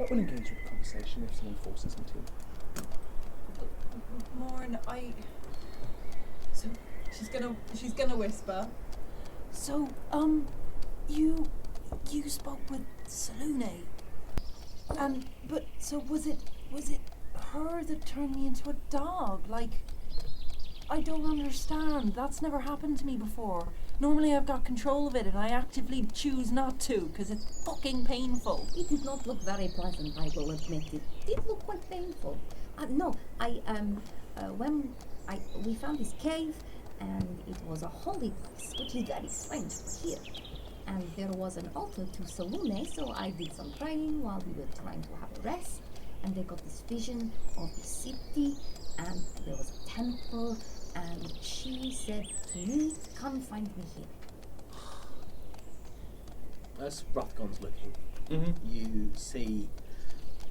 we'll engage with the conversation if someone forces me to. Morn, So she's gonna whisper. So, you spoke with Salune, but so was it her that turned me into a dog? I don't understand. That's never happened to me before. Normally I've got control of it and I actively choose not to because it's fucking painful. It did not look very pleasant, I will admit. It did look quite painful. We found this cave, and it was a holy place, which is very strange here. And there was an altar to Salune, so I did some praying while we were trying to have a rest. And they got this vision of the city, and there was a temple, and she said to me, "Come find me here." As Rothgon's looking, Mm-hmm. you see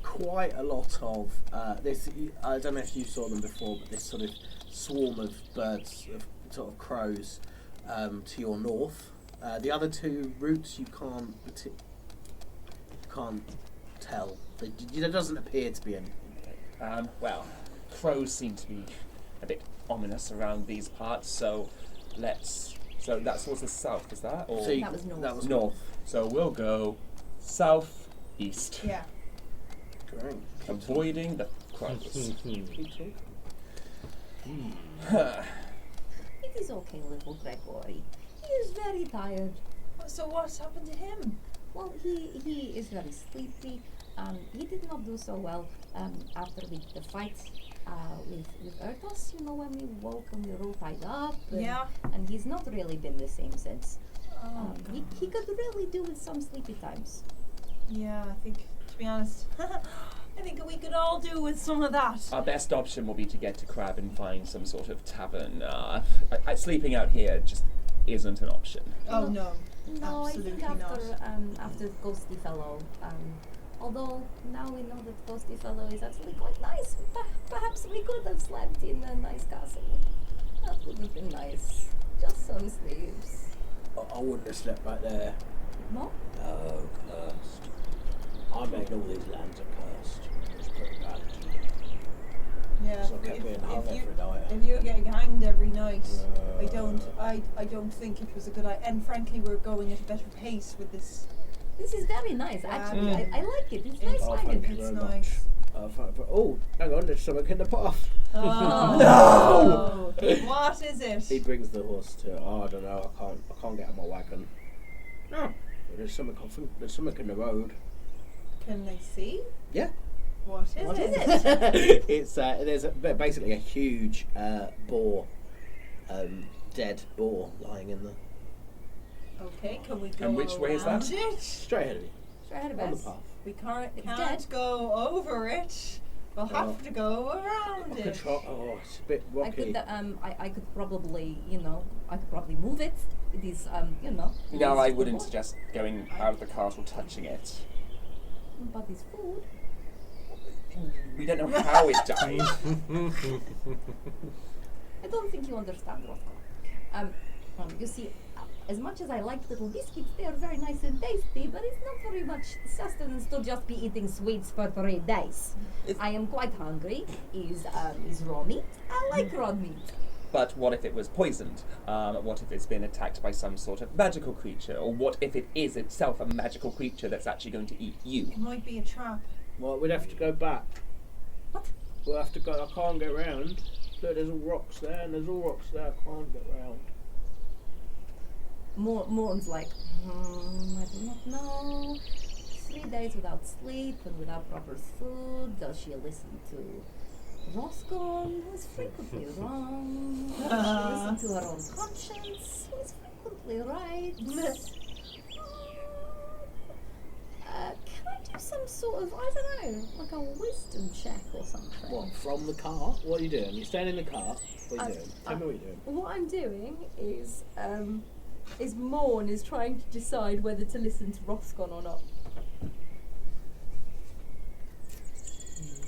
quite a lot of this. I don't know if you saw them before, but this sort of swarm of birds, of sort of crows, to your north. The other two routes you can't tell. There doesn't appear to be anything. Well, crows seem to be a bit ominous around these parts, so So that's towards the south, is that? Or So That was north. That was north. So we'll go south-east, Yeah. Great. avoiding the crows. Keep talking. It is okay, little Gregory. He is very tired. So what's happened to him? Well, he is very sleepy. He did not do so well after the fight with Erdos, when we woke and we were all tied up. Yeah. And he's not really been the same since. Oh, He could really do with some sleepy times. yeah, I think, to be honest, I think we could all do with some of that. Our best option will be to get to Crab and find some sort of tavern. Sleeping out here just isn't an option. Oh, no. No, Absolutely I think not. after Ghosty Fellow, although now we know that Ghosty Fellow is actually quite nice, perhaps we could have slept in a nice castle. That would have been nice. Just some sleeps. I wouldn't have slept back there. No? Oh, cursed. I made all these lands are cursed. It's pretty bad. Yeah. So I kept being hung every night. If you were getting hanged every night, I Uh, don't think it was a good idea. And frankly, we're going at a better pace with this. This is very nice, Yeah. actually. I like it. It's nice Oh, wagon. thank you It's very nice. Oh, hang on, there's something in the path. Oh. No! What is it? He brings the horse to. Oh, I don't know. I can't get on my wagon. No, there's something. There's something in the road. Can they see? Yeah. What is What is it? it? It's there's basically a huge boar, dead boar lying in the Okay, can we go And which way is around that? it? straight ahead of you Straight ahead of on the us. path. We can't It's dead. go over it. We'll have to go around it. Oh, it's a bit I rocky. could, I could probably, I could probably move it. It is, it No, is I good wouldn't wood, suggest going out of the castle touching it. But it's food. We don't know how it died. I don't think you understand, Roscoe. You see, as much as I like little biscuits, they are very nice and tasty, but it's not very much sustenance to just be eating sweets for 3 days. I am quite hungry. Is raw meat? I like raw meat. But what if it was poisoned? What if it's been attacked by some sort of magical creature? Or what if it is itself a magical creature that's actually going to eat you? It might be a trap. Well, we'd have to go back. What? We'll have to go. I can't get round. Look, there's all rocks there, and there's all rocks there. I can't get round. Morn's like, I do not know. 3 days without sleep and without proper food. Does she listen to Roscoe, who is frequently wrong? Does she listen to her own conscience, who is frequently Absolutely right. Can I do some sort of, I don't know, like a wisdom check or something? What, from the car? What are you doing? You're staying in the car. What are you doing? Tell me what you're doing. What I'm doing is Morn is trying to decide whether to listen to Rothgon or not.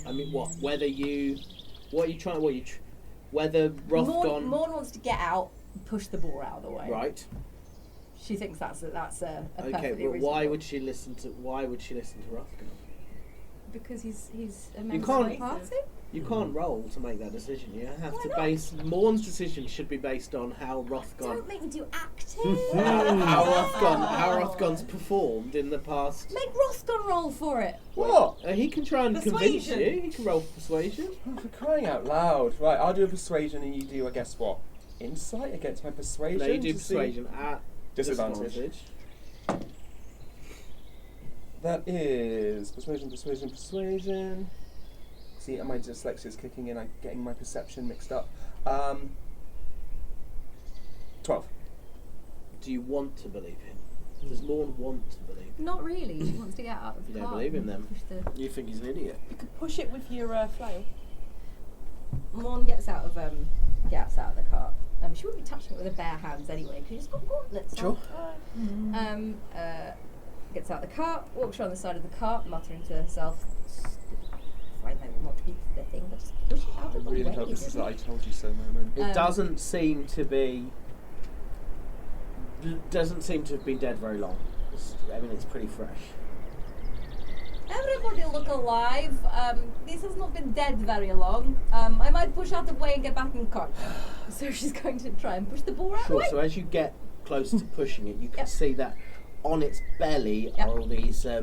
I mean, what? Whether you... What are you trying... whether Rothgon... Morn wants to get out and push the boar out of the way. Right. She thinks that's a Okay, perfectly but reasonable. why would she listen to Rothgon? Because he's a You member can't- of the party? You can't roll to make that decision. You have Why to not? base... Morn's decision should be based on how Rothgon... Don't make me do acting. how Rothgon's performed in the past. Make Rothgon roll for it. What? He can try and convince Persuasion. you. He can roll persuasion. Oh, for crying out loud. Right, I'll do a persuasion and you do, I guess, what? Insight against my persuasion? No, you do to see- persuasion at Disadvantage. That is persuasion. See, and my dyslexia's kicking in. I'm getting my perception mixed up. 12. Do you want to believe him? Does Morn want to believe him? Not really. She wants to get out of the You car. don't believe him and then? push the- You think he's an idiot? You could push it with your flail. Morn gets out of the car. She wouldn't be touching it with her bare hands anyway, because she's got gauntlets Sure. on. Gets out the car, walks around the side of the car, muttering to herself, "Fine, I will not eat the thing, but just push it out I of the really way." hope this is that I told you so moment. It doesn't seem to be... Doesn't seem to have been dead very long. I mean, it's pretty fresh. Everybody look alive. This has not been dead very long. I might push out the way and get back in the car. So she's going to try and push the boar out the Sure, way. so as you get close to pushing it, you can Yep. see that on its belly Yep. are all these sort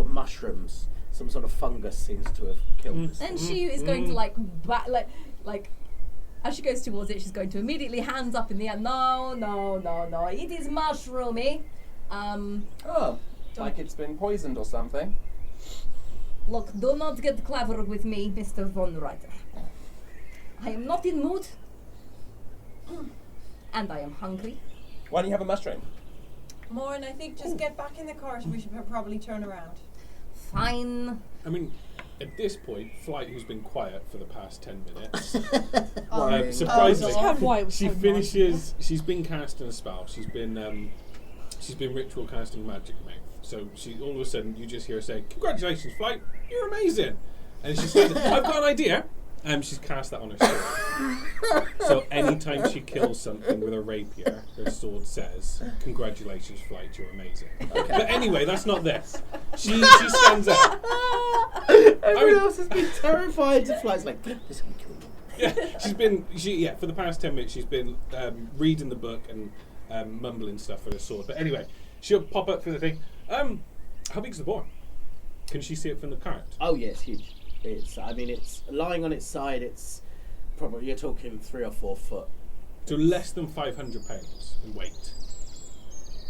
of mushrooms. Some sort of fungus seems to have killed this. And she is going to like as she goes towards it, she's going to immediately hands up in the air. No, it is mushroomy. Oh, like it's been poisoned or something. Look, do not get clever with me, Mr. Von Reiter. I am not in mood, and I am hungry. Why don't you have a mushroom? Morn, I think just get back in the car. We should probably turn around. Fine. I mean, at this point, Flight, who's been quiet for the past 10 minutes, Worrying. surprisingly, That's why it was she so finishes. She's been casting a spell. She's been ritual casting magic mouth. So she all of a sudden you just hear her say, "Congratulations, Flight! You're amazing!" And she says, "I've got an idea." She's cast that on her sword. So anytime she kills something with her rapier, her sword says, "Congratulations, Flight! You're amazing." Okay. But anyway, that's not this. She stands up. Everyone else has been terrified to fly. It's like, this will kill you. Yeah, for the past 10 minutes she's been reading the book and mumbling stuff with her sword. But anyway, she'll pop up for the thing. How big's the boar? Can she see it from the cart? Oh yeah, it's huge. It's lying on its side. It's probably, you're talking 3 or 4 foot. So less than 500 pounds in weight.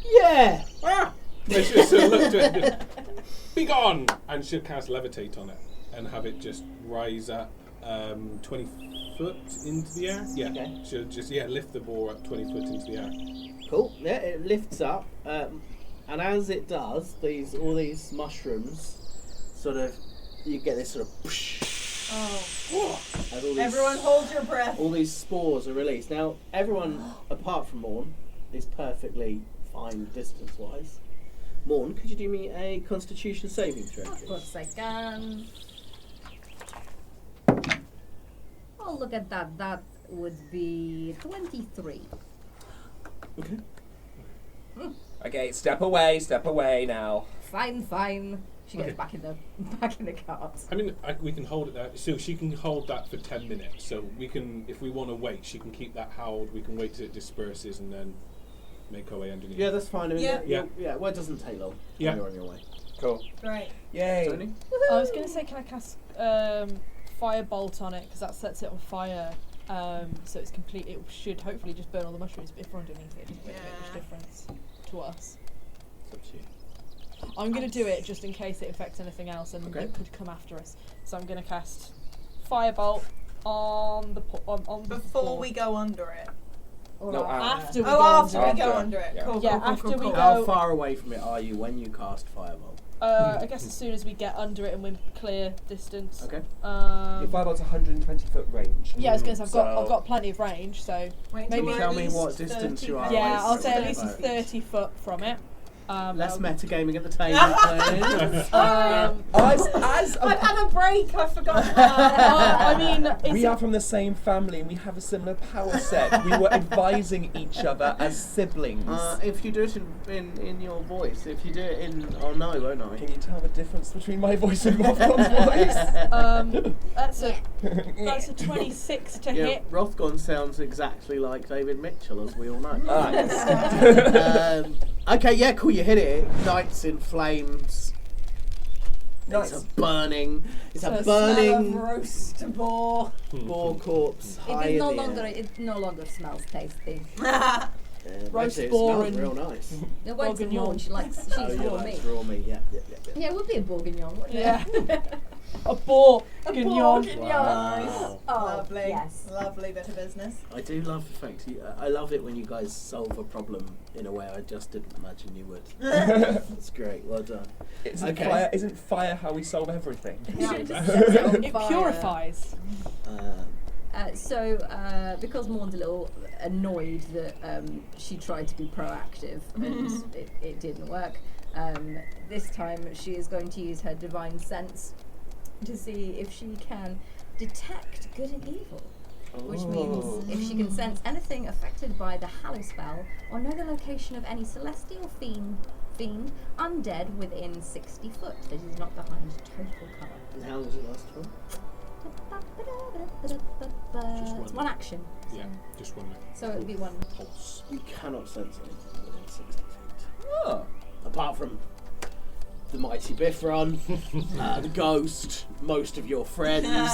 Yeah. Ah! And she'll look to it and just, "Be gone!" And she'll cast levitate on it and have it just rise up 20 foot into the air. Yeah. Okay. She'll just lift the boar up 20 foot into the air. Cool. Yeah, it lifts up, and as it does, all these mushrooms, sort of, you get this sort of. Oh. As all these, Everyone hold your breath. all these spores are released. Now, everyone apart from Morn is perfectly fine distance-wise. Morn, could you do me a Constitution saving throw? Of course I can. Oh, look at that. That would be 23. Okay. Okay, step away now. Fine. She goes Okay. back in the cart. I mean, we can hold it there. So she can hold that for 10 minutes. So we can, if we want to wait, she can keep that held. We can wait till it disperses and then make our way underneath. Yeah, that's fine. I mean, Yeah. well, it doesn't take long. Yeah. When you're on your way. Cool. Right. Yay. Tony? I was going to say, can I cast firebolt on it, because that sets it on fire. So it's complete. It should hopefully just burn all the mushrooms. But if we're underneath it, it doesn't make much difference to us. It's up to you. I'm going to do it just in case it affects anything else and Okay. it could come after us. So I'm going to cast firebolt on the on Before floor. we go under it. Or No, after we Oh, go after under we it. go After, under it. yeah. Cool, Yeah, cool, cool, after cool, we cool. go- How far away from it are you when you cast Fireball? I guess as soon as we get under it and we're clear distance. Okay. Your fireball's 120 foot range. Yeah, I was going to say I've So- got plenty of range, so Wait, Maybe we're tell at me least what distance 30 you are feet. yeah, away I'll from say at it. least 30 foot from it. Less I'll- metagaming at the table, please. As I've had a break, I forgot. I mean, we it's are from the same family and we have a similar power set. We were advising each other as siblings. If you do it in your voice, if you do it in... Oh no, won't I? Can you tell the difference between my voice and Rothgon's voice? that's a 26 to Yeah, hit. Rothgon sounds exactly like David Mitchell, as we all know. Ah, yes. Okay, yeah, cool, you hit it. It ignites in flames. Nice. It's a burning Smell of burning roast boar. boar corpse high It in no the longer air. it no longer smells tasty. Roast Actually, it boar smells and- real nice. The wife's a Bourguignon. raw, she likes Oh, she's yeah, raw that's meat. raw meat, yeah. Yeah, it would be a bourguignon, wouldn't Yeah. it? A boar. A Guignon. bourguignon. Wow. Oh, Lovely. yes. Lovely bit of business. I do love the fact I love it when you guys solve a problem in a way I just didn't imagine you would. That's great, well done. Isn't fire how we solve everything? It just sets it on It fire. purifies. Because Maud's a little annoyed that she tried to be proactive and it didn't work, this time she is going to use her divine sense to see if she can detect good and evil. Which means if she can sense anything affected by the Hallow spell or know the location of any celestial fiend, undead within 60 foot that is not behind total cover. And how does it last for? It's one action. Yeah, just one So it would be one. pulse. You cannot sense anything within 60 feet. Oh. Apart from the mighty Bifron, the ghost, most of your friends. I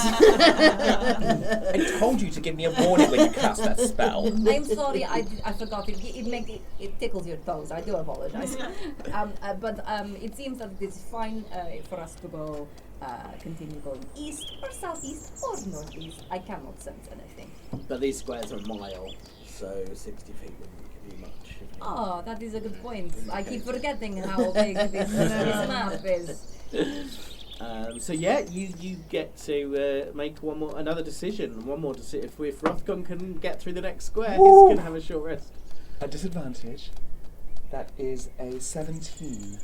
told you to give me a warning when you cast that spell. I'm sorry, I forgot. It tickles your toes. I do apologize. But it seems that it's fine for us to go continue going east or southeast or northeast. I cannot sense anything. But these squares are a mile, so 60 feet wouldn't give you much. Oh, that is a good point. I keep forgetting how big this map is. So yeah, you get to make another decision. If Rothgon can get through the next square, Woo! he's gonna have a short rest. At disadvantage, that is a 17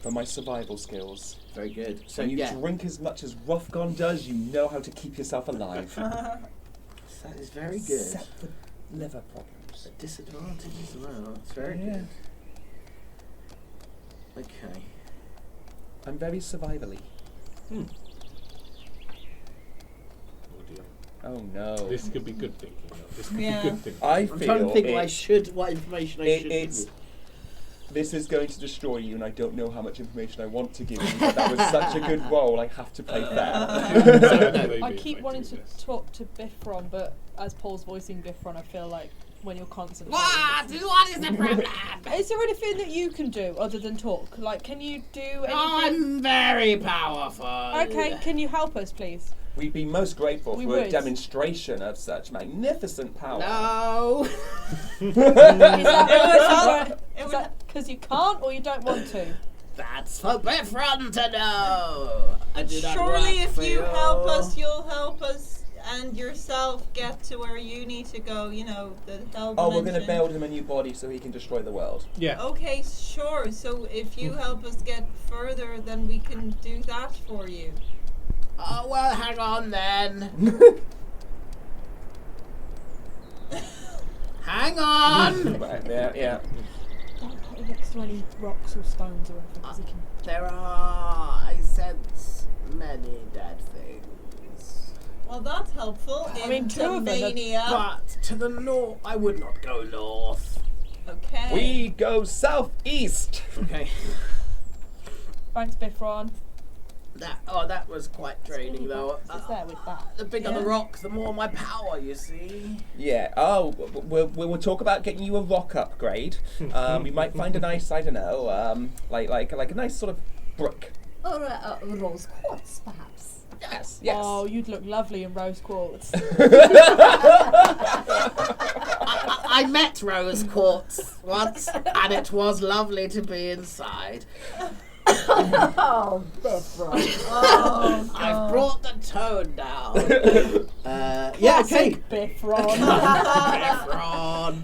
for my survival skills. Very good. So When you yeah, drink as much as Rothgon does, you know how to keep yourself alive. that is very good. Except for liver problems. At disadvantage as well. That's very Yeah. good. Okay. I'm very survivally. Oh dear. Oh no. This could be good thinking. Though. This could Yeah. be good thinking. I I'm feel trying to think it's- what information I should give it's you. this is going to destroy you, and I don't know how much information I want to give you. But that was such a good roll. I have to play fair. I keep wanting to talk to Bifron, but as Paul's voicing Bifron, I feel like when you're concentrating. What is the problem? Is there anything that you can do other than talk? Like, can you do anything? I'm very powerful. Okay, can you help us, please? We'd be most grateful We for a would. demonstration of such magnificent power. No. Is that because you can't or you don't want to? That's for Bifron to know. I do not Surely work if for you help us, you'll help us and yourself get to where you need to go, the hell Oh, we're going to dimension. build him a new body so he can destroy the world. Yeah. Okay, sure. So if you help us get further, then we can do that for you. Oh, well, hang on then. Hang on. Right, yeah. Don't put it next to any rocks or stones or anything, 'cause he can. There are, I sense, many dead things. Well, that's helpful. I mean, two of them are- Mania. But to the north, I would not go north. Okay. We go southeast. Okay. Thanks, Bifron. That was quite draining though. It's there with that. The bigger the rock, the more my power, you see. Yeah. Oh, we'll talk about getting you a rock upgrade. We might find a nice, I don't know, like a nice sort of brick. Or rose quartz, perhaps. Yes. Oh, you'd look lovely in rose quartz. I I met Rose Quartz once, and it was lovely to be inside. Oh, Biffron. Oh, I've brought the tone down. Yeah, okay. Biffron. Efron.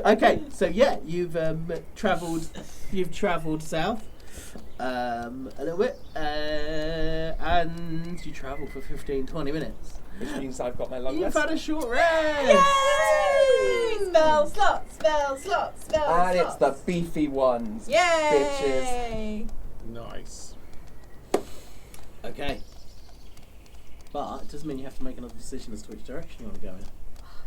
Okay, so yeah, you've travelled south a little bit, and you travel for 15-20 minutes. Which means I've got my long You've rest. had a short rest. Yay! Spell slot, spell slot, spell slot. And it's the beefy ones. Yay! Nice. Okay, but it doesn't mean you have to make another decision as to which direction you want to go in.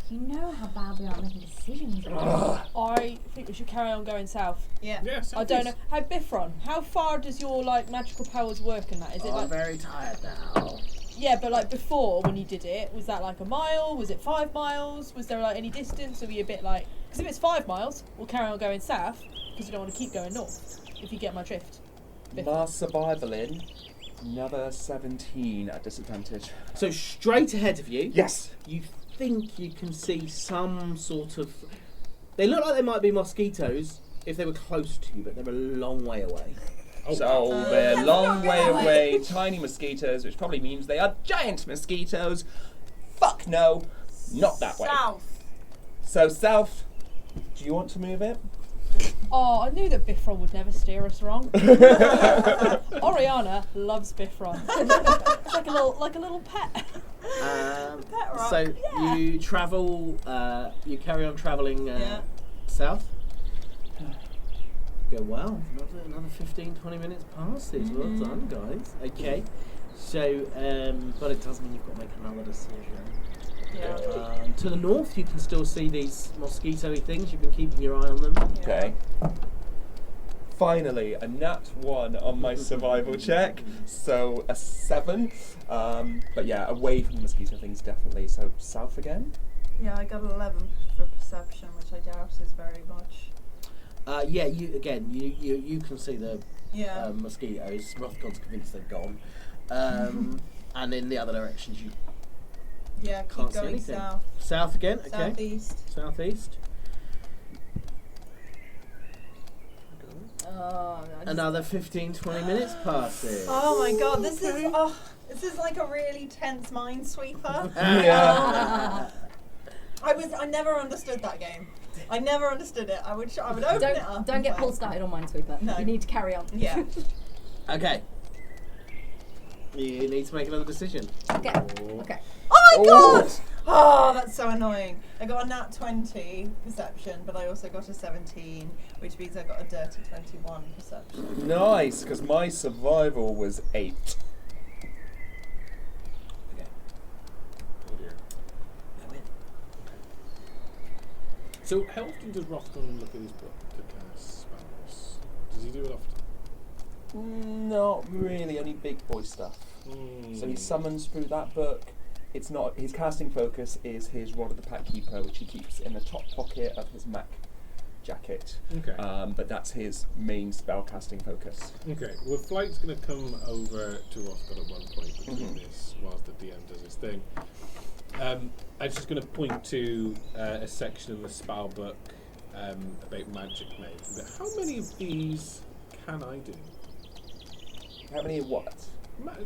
You know how bad we are at making decisions. I think we should carry on going south. Yeah. Yes. I don't know. Hey, Biffron, how far does your magical powers work in that? Is it I'm very tired now. Yeah, but before when you did it, was that a mile? Was it 5 miles? Was there any distance? Or were you a bit because if it's 5 miles, we'll carry on going south because we don't want to keep going north. If you get my drift. My survival in another 17 at disadvantage. So straight ahead of you, Yes. you think you can see some sort of... They look like they might be mosquitoes if they were close to you, but they're a long way away. So they're a long way away, tiny mosquitoes, which probably means they are giant mosquitoes. Fuck no, not that way. South. So south, do you want to move it? Oh, I knew that Biffron would never steer us wrong. Orianna loves Biffron. It's like a little pet. So you travel, you carry on travelling south. Go, wow, another 15-20 minutes passes. Well done, guys. Okay. So, but it does mean you've got to make another decision. Yeah. To the north, you can still see these mosquito-y things. You've been keeping your eye on them. Okay. Finally, a nat 1 on my survival check, so a 7. But yeah, away from the mosquito things definitely. So south again. Yeah, I got 11 for perception, which I doubt is very much. Yeah, you can see the Yeah. mosquitoes. Rothgon's convinced they're gone. And in the other directions, you Yeah, keep can't see going anything. south. South again. Okay. Southeast. Southeast. Oh, Another 15-20 minutes passes. Oh my god, this is like a really tense minesweeper. Yeah. I never understood that game. I never understood it. I would open it up. Don't get Paul started on Minesweeper. No. You need to carry on. Yeah. Okay. You need to make another decision. Okay. Okay. Oh my god! Oh, that's so annoying. I got a nat 20 perception, but I also got a 17, which means I got a dirty 21 perception. Nice, because my survival was 8. Okay. Oh dear. Go in. So how often does Rothgon look at his book to cast spells? Does he do it often? Not really, only big boy stuff. So he summons through that book. It's not his casting focus is his Rod of the Pack Keeper, which he keeps in the top pocket of his Mac jacket. Okay. But that's his main spell casting focus. Okay. Well, Flight's going to come over to Rothgon at one point between this, whilst the DM does his thing. I'm just going to point to a section in the spell book about magic mage. How many of these can I do? How many of what?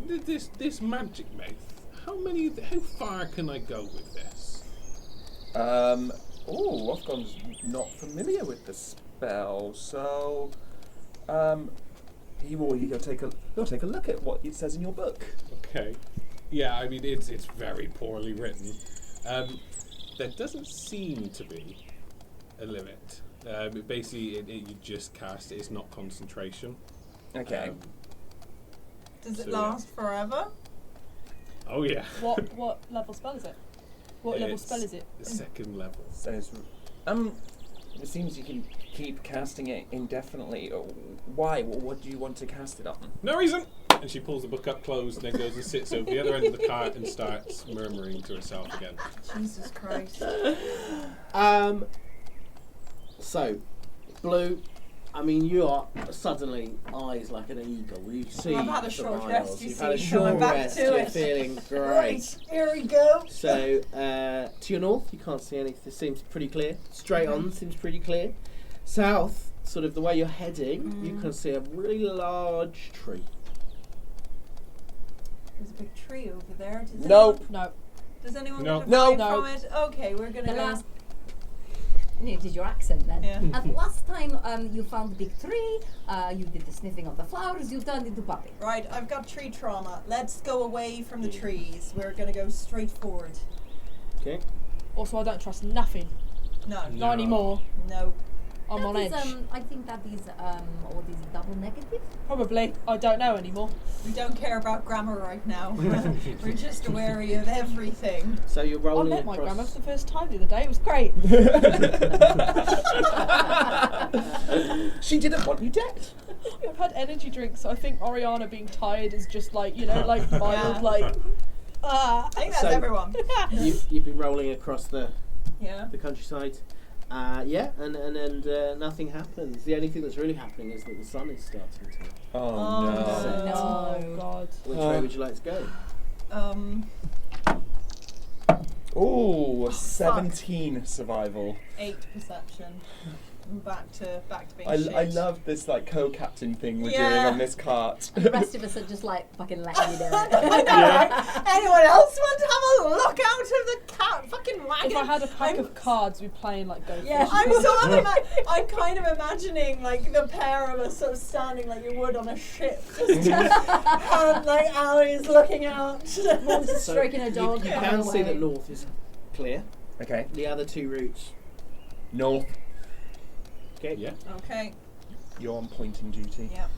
This magic mage. How far can I go with this? Rothgon's not familiar with the spell, so he'll take a look at what it says in your book. Okay. Yeah, I mean it's very poorly written. There doesn't seem to be a limit. Basically, you just cast it. It's not concentration. Okay. Does it So, last forever? Oh yeah. What level spell is it? What level spell is it? The second level. So it seems you can keep casting it indefinitely. Why? What do you want to cast it on? No reason. And she pulls the book up closed, and then goes and sits over the other end of the cart and starts murmuring to herself again. Jesus Christ. So, Blue, I mean, you are suddenly eyes like an eagle. You see I've had a for short miles. rest, you You've see, had a so short I'm back rest. to You're it. feeling great. Right, here we go. So, to your north, you can't see anything. It seems pretty clear. Straight on seems pretty clear. South, sort of the way you're heading, you can see a really large tree. There's a big tree over there. Nope. No. Does anyone No. get a No. vibe No. from it? Okay, we're gonna The go. last. You did your accent then. Yeah. Last time you found the big tree, you did the sniffing of the flowers, you turned into puppy. Right, I've got tree trauma. Let's go away from the trees. We're gonna go straight forward. Okay. Also, I don't trust nothing. No. Not anymore. No. I'm on edge. I think that is all these double negative. Probably. I don't know anymore. We don't care about grammar right now. We're just wary of everything. So you're I rolling met my across. grandma for the first time the other day. It was great. She didn't want you dead. I've had energy drinks, so I think Orianna being tired is just like, you know, like mild, Yeah. like. I think that's So- everyone. You've been rolling across the Yeah. countryside. Yeah, and nothing happens. The only thing that's really happening is that the sun is starting to. Oh, no. Oh God. Which way would you like to go? Ooh, 17 survival. 8 perception. I'm back to being I shit. love this like co-captain thing we're doing Yeah. on this cart. And the rest of us are just like fucking letting you do I it. know, right? Anyone else want to have a look out of the fucking wagon? If I had a pack I'm- of cards, we'd playing like Go Yeah. Fish. I'm sort of I'm kind of imagining like the pair of us sort of standing like you would on a ship, just and like Ali's looking out. Mom's just stroking her dog. You by can the see way. that north is clear. Okay. The other two routes. North, Okay. Yeah. Okay. you're on pointing duty. Yeah.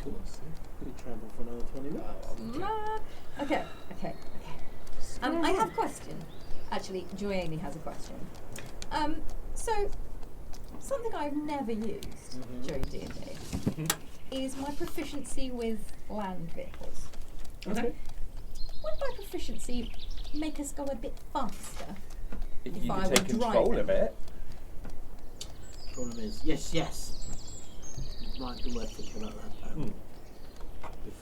Cool. We travel for another 20 minutes. Okay. I have a question. Actually, Joanne has a question. So something I've never used during D&D is my proficiency with land vehicles. Okay. Would my proficiency make us go a bit faster? If If you I can were take control driving. of it. Problem is, yes. It might be worth thinking about that.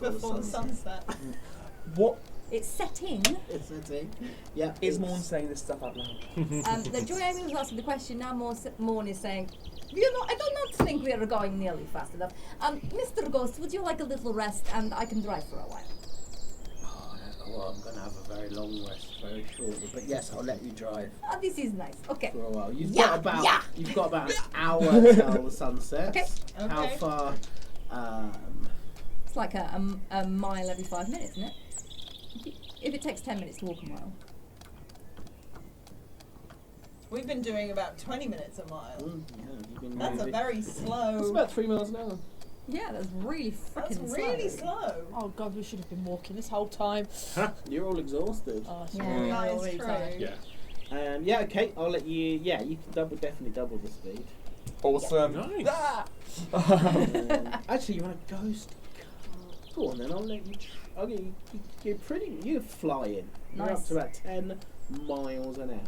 Before the sunset. What It's setting. It's a thing. Yeah. is it's- Morn saying this stuff out loud? The Joanne was asking the question. Now Morn is saying, you know, I do not think we are going nearly fast enough. Mr. Ghost, would you like a little rest and I can drive for a while? Well, I'm going to have a very long rest very shortly, but yes, I'll let you drive This is nice. Okay. for a while. You've Yeah, got about an hour till the sunset. Okay. How Okay. far? It's like a mile every 5 minutes, isn't it? If it takes 10 minutes to walk a mile. We've been doing about 20 minutes a mile. You've been That's a moving. very slow. It's about 3 miles an hour. Yeah, that's really That's freaking really slow. slow. Oh God, we should have been walking this whole time. You're all exhausted. Oh, Yeah. sorry. That is Really true. tired. Yeah. Yeah, okay, I'll let you. Yeah, you can definitely double the speed. Awesome. Nice. Ah! Actually, you want a ghost car? Go on then, I'll let you. Okay, you're flying. You're up Nice. to about 10 miles an hour.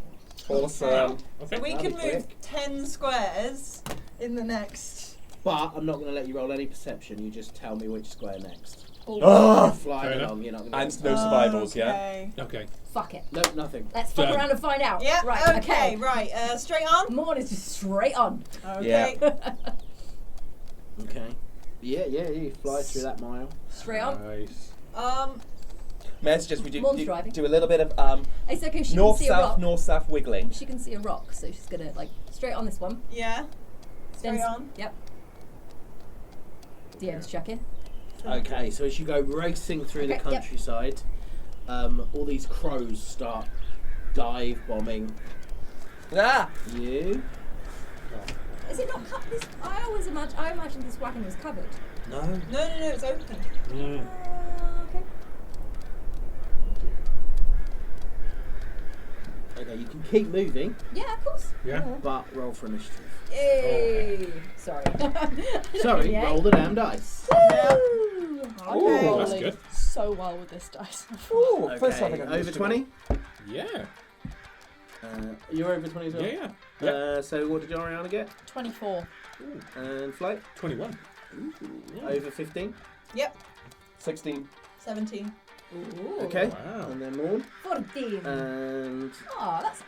Awesome. So we That'd can be move quick. 10 squares in the next. But I'm not going to let you roll any perception. You just tell me which square next. Ah! You're flying Fair along. You're not going to. And no survivals, yeah? Okay. Okay. Fuck it. No, nothing. Let's fuck Done. around and find out. Yeah. Right. Okay. Right. Straight on. Morn is just straight on. Okay. Okay. Yeah. You fly through that mile. Straight on. Nice. May I suggest we Morn's driving. do a little bit of It's okay. She north can see a rock. south wiggling. She can see a rock, so she's gonna like straight on this one. Yeah. Straight Then on. Yep. DM's checking. Okay, so as you go racing through the Okay, yep. countryside, all these crows start dive bombing Ah! you. Is it not covered? I imagine this wagon was covered. No. No. It's open. Okay. Okay, you can keep moving, Yeah, of course. Yeah. but roll for initiative. Yay! Sorry. Sorry, Yay. roll the damn dice. Yeah. I'm Okay. That's rolling good. so well with this dice. Ooh, first time I got Over 20? Yeah. You're over 20 as well? Yeah. So what did Orianna get? 24. And Flight? 21. Over 15? Yep. 16. 17. Ooh. Okay. Wow. And then Morn? 14. And Oh, that's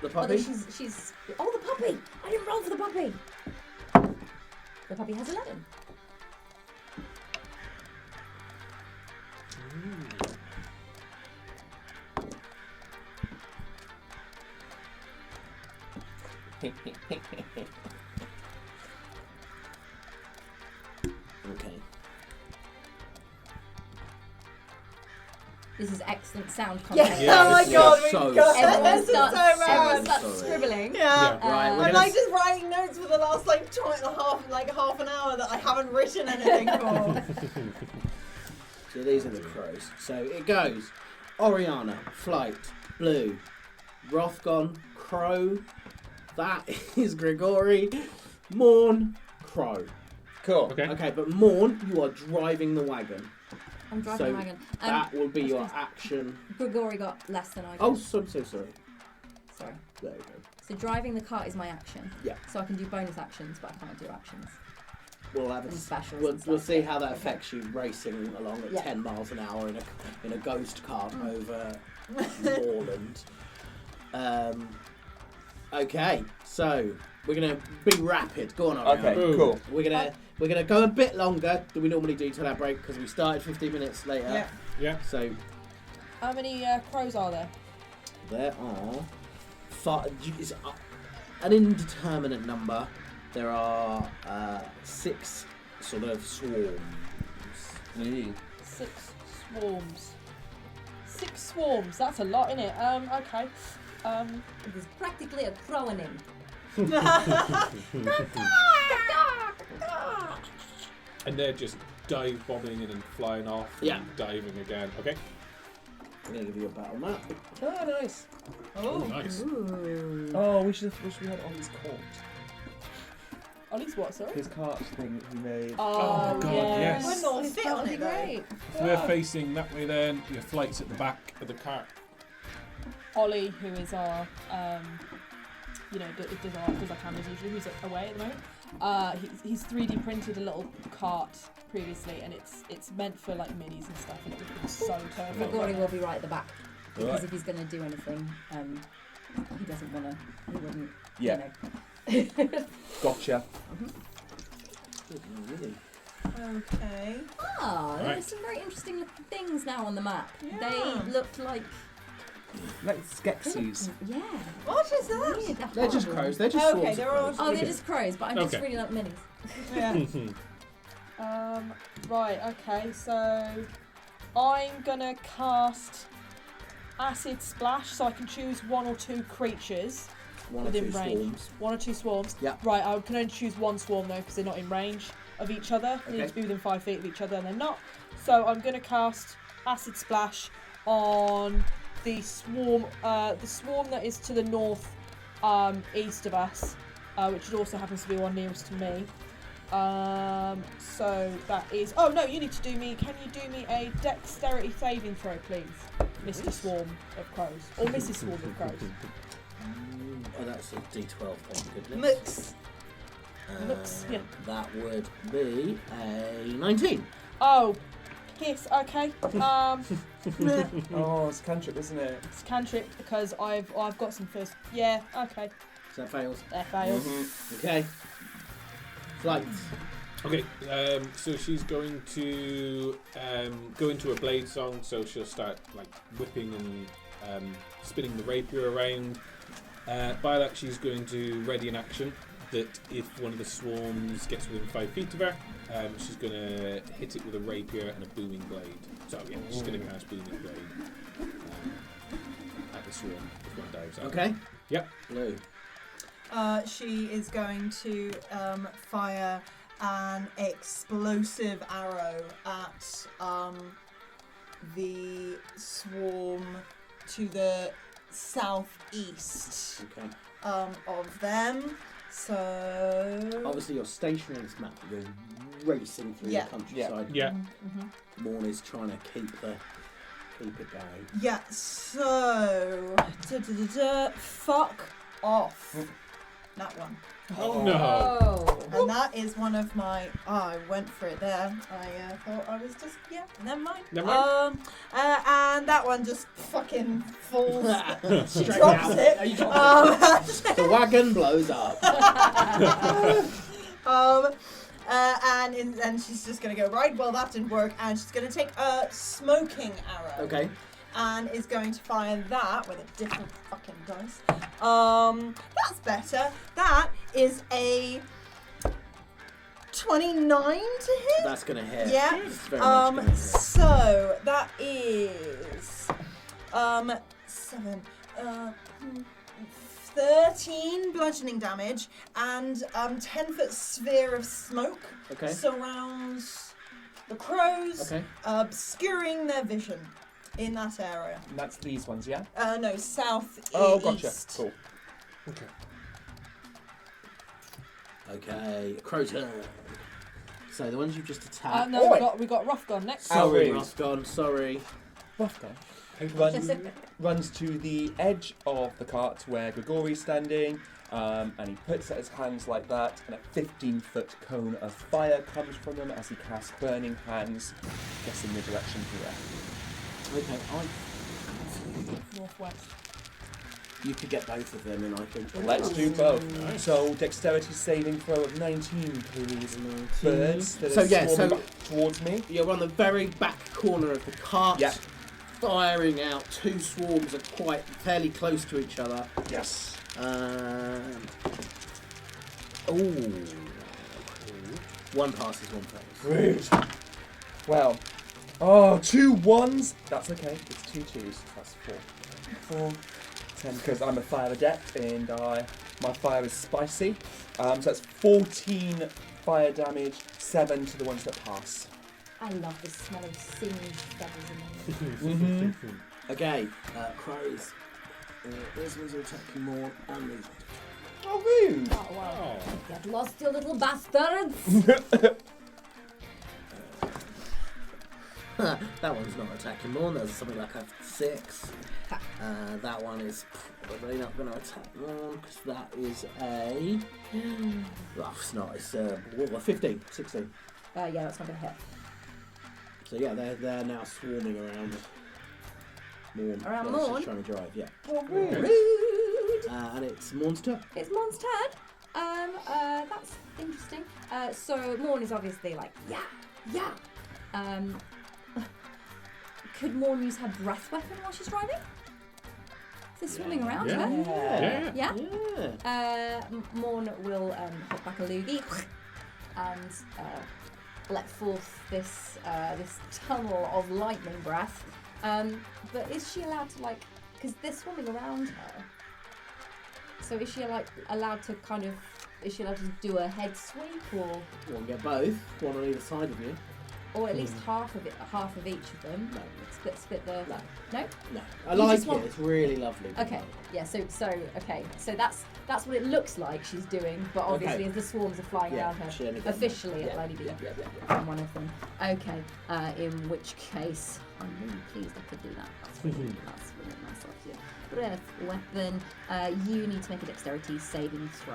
the Although puppy? she's. Oh, the puppy! I didn't roll for the puppy. The puppy has 11. Okay. This is excellent sound content. Yeah, oh my this god, is we so got sad. Everyone this is starts, so everyone bad. starts Sorry. scribbling. Yeah. Right, we're Uh, I'm gonna like just writing notes for the last half an hour that I haven't written anything for. So these are the crows. So it goes Orianna, Flight, Blue, Rothgon, Crow. That is Grigori, Morn, Crow. Cool. Okay. Okay, but Morn, you are driving the wagon. I'm driving So the wagon. That will be your action. Grigori got less than I did. Oh, I'm so sorry. Sorry. There we go. So driving the cart is my action. Yeah. So I can do bonus actions, but I can't do actions. We'll have And a, specials we'll, and stuff. we'll see how that Okay. affects you racing along at Yeah. 10 miles an hour in a ghost cart over moorland. Okay, so we're gonna be rapid. Go on, Orianna. Okay, Boom. cool. We're gonna go a bit longer than we normally do till our break because we started 15 minutes later. Yeah. Yeah. So How many crows are there? there are it's an indeterminate number. There are 6 sort of swarms. 6 swarms. 6 swarms. That's a lot, isn't it? Okay. There's practically a crow in him. And they're just dive bombing and then flying off. Yeah. And diving again. Okay. I'm gonna give you a battle map. Oh, nice. Oh, nice. Oh, we should have had Ollie's cart. Ollie's what, sorry? His cart thing he made. Oh, God, yeah. yes. We're not This fit part on would be it though. great. If we're facing that way, then your Flight's at the back of the cart. Ollie, who is our, does our cameras usually, who's away at the moment. He's 3D printed a little cart previously, and it's meant for like minis and stuff, and it would be so perfect. Grigori will be right at the back. Because Right. if he's going to do anything, he doesn't want to, he wouldn't, Yeah. you know. Gotcha. Really? Okay. Ah, Right. there's some very interesting looking things now on the map. Yeah. They look like... Like Skeksis. Yeah. What is that? Weird, They're just horrible. crows. They're just Okay, swarms they're of all- crows. Oh, they're Okay. just crows, but I'm just Okay. really like minis. Yeah. Right, okay, so I'm gonna cast Acid Splash so I can choose 1 or 2 creatures One or within 2 range. swarms. 1 or 2 swarms. Yeah. Right, I can only choose 1 swarm though because they're not in range of each other. They need Okay. to be within 5 feet of each other and they're not. So I'm gonna cast Acid Splash on the swarm that is to the north east of us, which also happens to be one nearest to me. So that is. Oh no, you need to do me. Can you do me a dexterity saving throw, please, Mr. Swarm of Crows or Mrs. Swarm of Crows? Oh, that's a D12. Thank goodness. Mix. Looks, yeah. That would be a 19. Oh, piss. Okay. Oh, it's cantrip, isn't it? It's cantrip because I've got some first. Yeah. Okay. So that fails. That fails. Okay. Flight. Okay, so she's going to go into a blade song, so she'll start like whipping and spinning the rapier around. By that, she's going to ready an action that if one of the swarms gets within 5 feet of her, she's going to hit it with a rapier and a booming blade. So yeah, she's going to cast booming blade at the swarm if one dives out. Okay. Yep. Blue. She is going to fire an explosive arrow at the swarm to the southeast Okay. of them. So Obviously, you're stationary on this map. You're racing through Yeah. the countryside. Yeah. Morn is trying to keep the Keep it going. Yeah, so... fuck off. That one. Oh no. Oh. And that is one of my... I went for it there. I thought I was just... Yeah, never mind. Never mind. And that one just fucking falls. She Straight drops out. it. You drop it. The wagon blows up. And she's just going to go, right, well, that didn't work. And she's going to take a smoking arrow. Okay. And is going to fire that with a different fucking dice. That's better. That is a 29 to hit. That's gonna hit. Yeah. It's very much gonna hit. So that is 7 13 bludgeoning damage, and 10-foot sphere of smoke Okay. surrounds the crows, Okay. obscuring their vision in that area. And that's these ones, yeah? No, south Oh, east. gotcha. Cool. Okay. Okay. Crow turn. So the ones you've just attacked. No, Oi. we got Rothgon next. Sorry, Outrage. Rothgon. Sorry. Runs to the edge of the cart where Grigori's standing, and he puts out his hands like that, and a 15-foot cone of fire comes from them as he casts Burning Hands, guessing the direction here. Okay. Northwest. You could get both of them, and I think. Let's do both. Nice. So, dexterity saving throw of 19, please. Birds that So, are yeah, swarming so- towards me. You're on the very back corner of the cart. Yeah. Firing out. Two swarms are quite fairly close to each other. Yes. Ooh. One passes, one fails. Rude. Well, oh, 2 1s. That's okay. It's 2 2s. That's 4. 10, because I'm a fire adept and my fire is spicy. So that's 14 fire damage, 7 to the ones that pass. I love the smell of singed feathers in the Okay, crows. These ones are attacking more, and these. Oh, rude. Oh, wow. Oh. Get lost, you little bastards! That one's not attacking more. There's something like a 6. That one is probably not going to attack more because that is a. Oh, it's not. It's 15, 16. Yeah, that's not going to hit. So yeah, they're now swarming around Morn. Around Well, she's Morn? trying to drive, yeah. Oh, Rude. And it's Morn's turn. It's Morn's turn. That's interesting. So Morn is obviously like, yeah. Could Morn use her breath weapon while she's driving? Is it swimming around Yeah. her? Yeah. Yeah. Morn will hop back a loogie and let forth this tunnel of lightning breath. But is she allowed to because they're swimming around her? So is she allowed to is she allowed to do a head sweep or? You want to get both? One on either side of you? Or at least half of each of them. No. Split the. No. No. I You like just it. want- It's really lovely. Okay. Yeah. So okay. So that's what it looks like she's doing. But obviously, Okay. as the swarms are flying Yeah, around her, she only gets officially one. it'll only be Yeah. one of them. Okay. In which case, I'm really pleased I could do that. That's really nice of you. Breath weapon. You need to make a dexterity saving throw.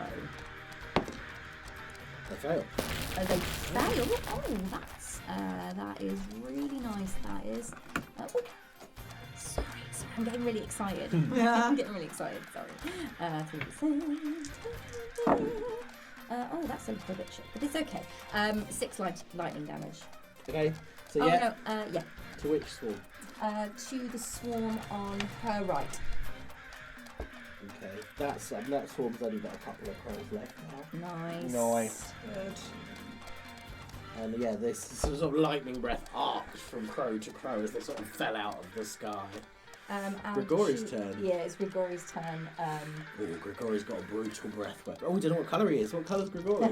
They fail. They fail. Oh, that is really nice. That is. Oh, sorry, I'm getting really excited. I'm getting really excited. Sorry. 3 oh, that's a little bit shit, but it's okay. 6 lightning damage. Okay. So Oh yeah. no. Yeah. To which swarm? To the swarm on her right. Okay. That swarm's only got a couple of crows left now. Nice. Good. And yeah, this sort of lightning breath arced from crow to crow as they sort of fell out of the sky. And Grigori's turn. Yeah, it's Grigori's turn. Oh, Grigori's got a brutal breath weapon. Oh, we don't know what colour he is. What colour's Grigori?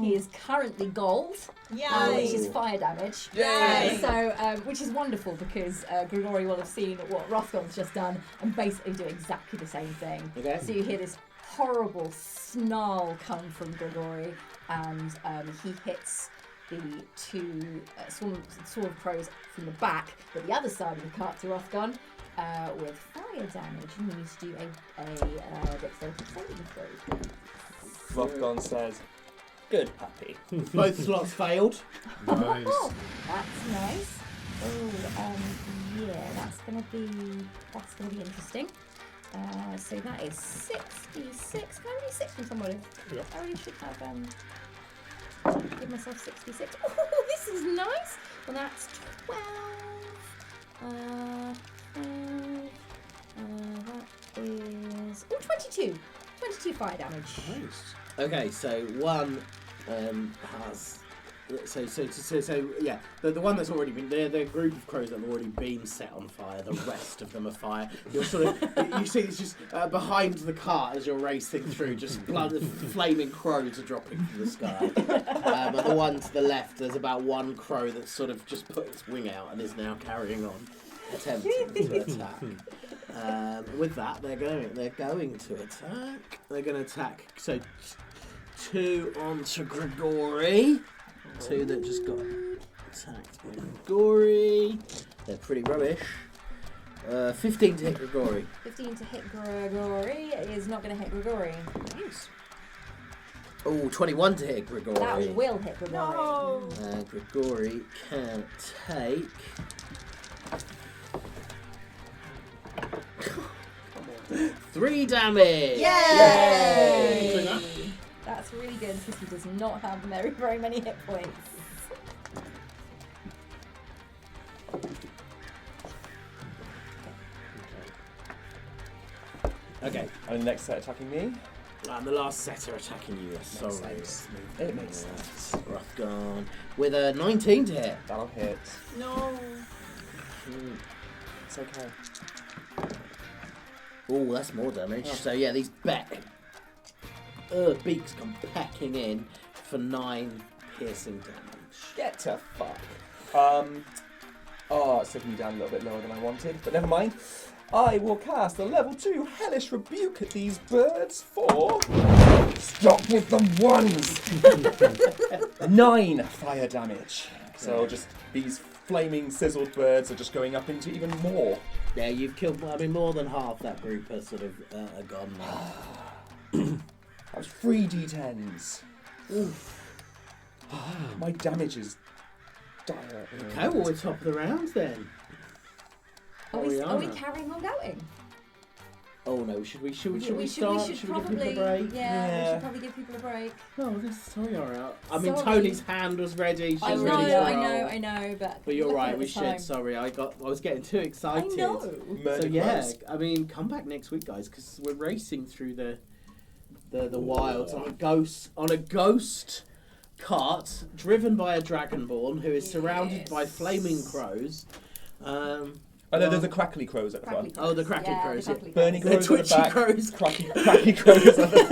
He is currently gold, Yay! which is fire damage. Yay! So, which is wonderful because Grigori will have seen what Rothgon's just done and basically do exactly the same thing. Okay. So you hear this horrible snarl come from Grigori, and he hits the two swarm of crows from the back, but the other side of the cart to Rothgon with fire damage. And you need to do a dexterity saving throw. Rothgon says, "Good puppy." Both slots failed. Nice. That's nice. Oh, yeah, that's gonna be interesting. So that is 66. Can I really 6 from somebody? Yeah. I really should have give myself 66. Oh, this is nice. Well, that's 12. That is 22. 22 fire damage. Nice. Okay, so one has. So yeah, the one that's already been the group of crows that have already been set on fire. The rest of them are fire. You're sort of you see it's just behind the cart as you're racing through, just flaming crows are dropping from the sky. And the one to the left, there's about one crow that's sort of just put its wing out and is now carrying on, attempting to attack. With that, they're going to attack. They're going to attack. So 2 onto Grigori. 2 that just got attacked by Grigori. They're pretty rubbish. 15 to hit Grigori. 15 to hit Grigori is not going to hit Grigori. Nice. Oh, 21 to hit Grigori. That will hit Grigori. No. Grigori can take. 3 damage! Yay! That's really good because he does not have very many hit points. Okay. And the next set attacking me. And the last set are attacking you. Sorry. sense. It makes sense. Rothgon with a 19 to hit. That'll hit. No. It's okay. Oh, that's more damage. Oh. So yeah, these beaks come pecking in for 9 piercing damage. Get to fuck. It's taking me down a little bit lower than I wanted, but never mind. I will cast a level 2 Hellish Rebuke at these birds for... Stop with the ones! 9 fire damage. So just these flaming sizzled birds are just going up into even more. Yeah, you've killed. I mean, more than half that group are sort of gone now. That was 3 d10s. Oof. My damage is dire. Okay, well, we're top of the round then. Are we Orianna. carrying on going? Oh no, should we We start? should Should we give probably, people a break? we Yeah. should probably give people a break. Oh, sorry, alright. I mean, Sorry. Tony's hand was ready. She's I ready know, to roll. I know, but But you're looking right, at we the should. time. Sorry, I was getting too I excited. know. So yeah, I mean, come back next week, guys, because we're racing through the wilds on a ghost cart driven by a dragonborn who is surrounded by flaming crows. Oh no, there's the crackly crows at the Crackly front. Oh, the crackly yeah, crows, the yeah. crackly Burning The crows at twitchy the back. crows. Cracky crows at the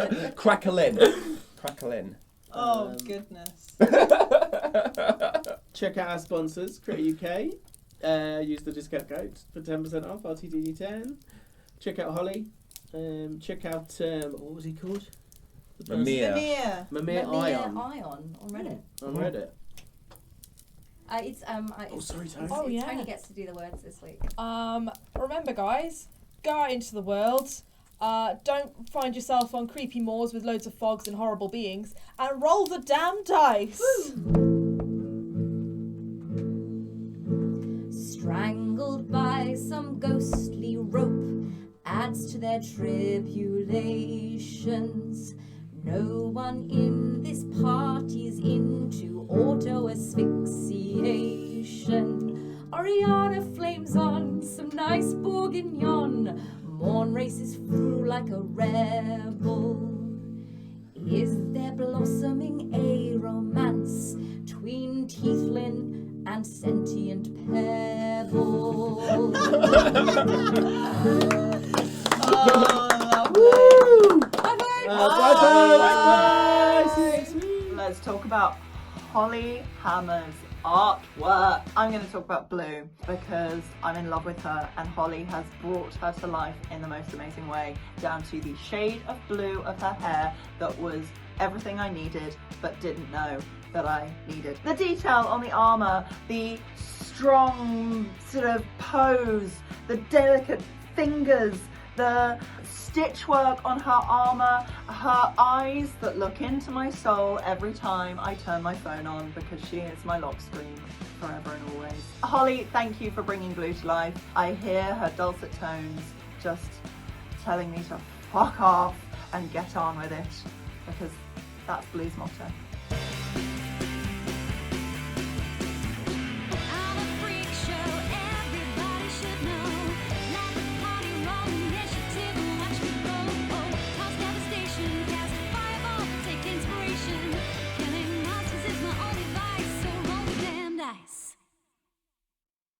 front. Crackle-in. Crackle-in. Oh, goodness. Check out our sponsors, Crit UK. Use the discount code for 10% off RTDD10. Check out Holly. Check out what was he called? The person- Mimir. Mimir. Mimir Ion Ion on Reddit. on Reddit. It's Oh, sorry, Tony. Oh, yeah. Tony gets to do the words this week. Remember, guys, go out into the world. Don't find yourself on creepy moors with loads of fogs and horrible beings, and roll the damn dice. Strangled by some ghostly rope adds to their tribulations. No one in this party's into auto-asphyxiation. Orianna flames on some nice bourguignon. Morn races through like a rebel. Is there blossoming a romance tween Teethlin and sentient pebble? Let's talk about Holly Hammer's artwork. I'm going to talk about Blue because I'm in love with her, and Holly has brought her to life in the most amazing way, down to the shade of blue of her hair that was everything I needed but didn't know. that I needed. The detail on the armour, the strong sort of pose, the delicate fingers, the stitch work on her armour, her eyes that look into my soul every time I turn my phone on, because she is my lock screen forever and always. Holly, thank you for bringing Blue to life. I hear her dulcet tones just telling me to fuck off and get on with it, because that's Blue's motto.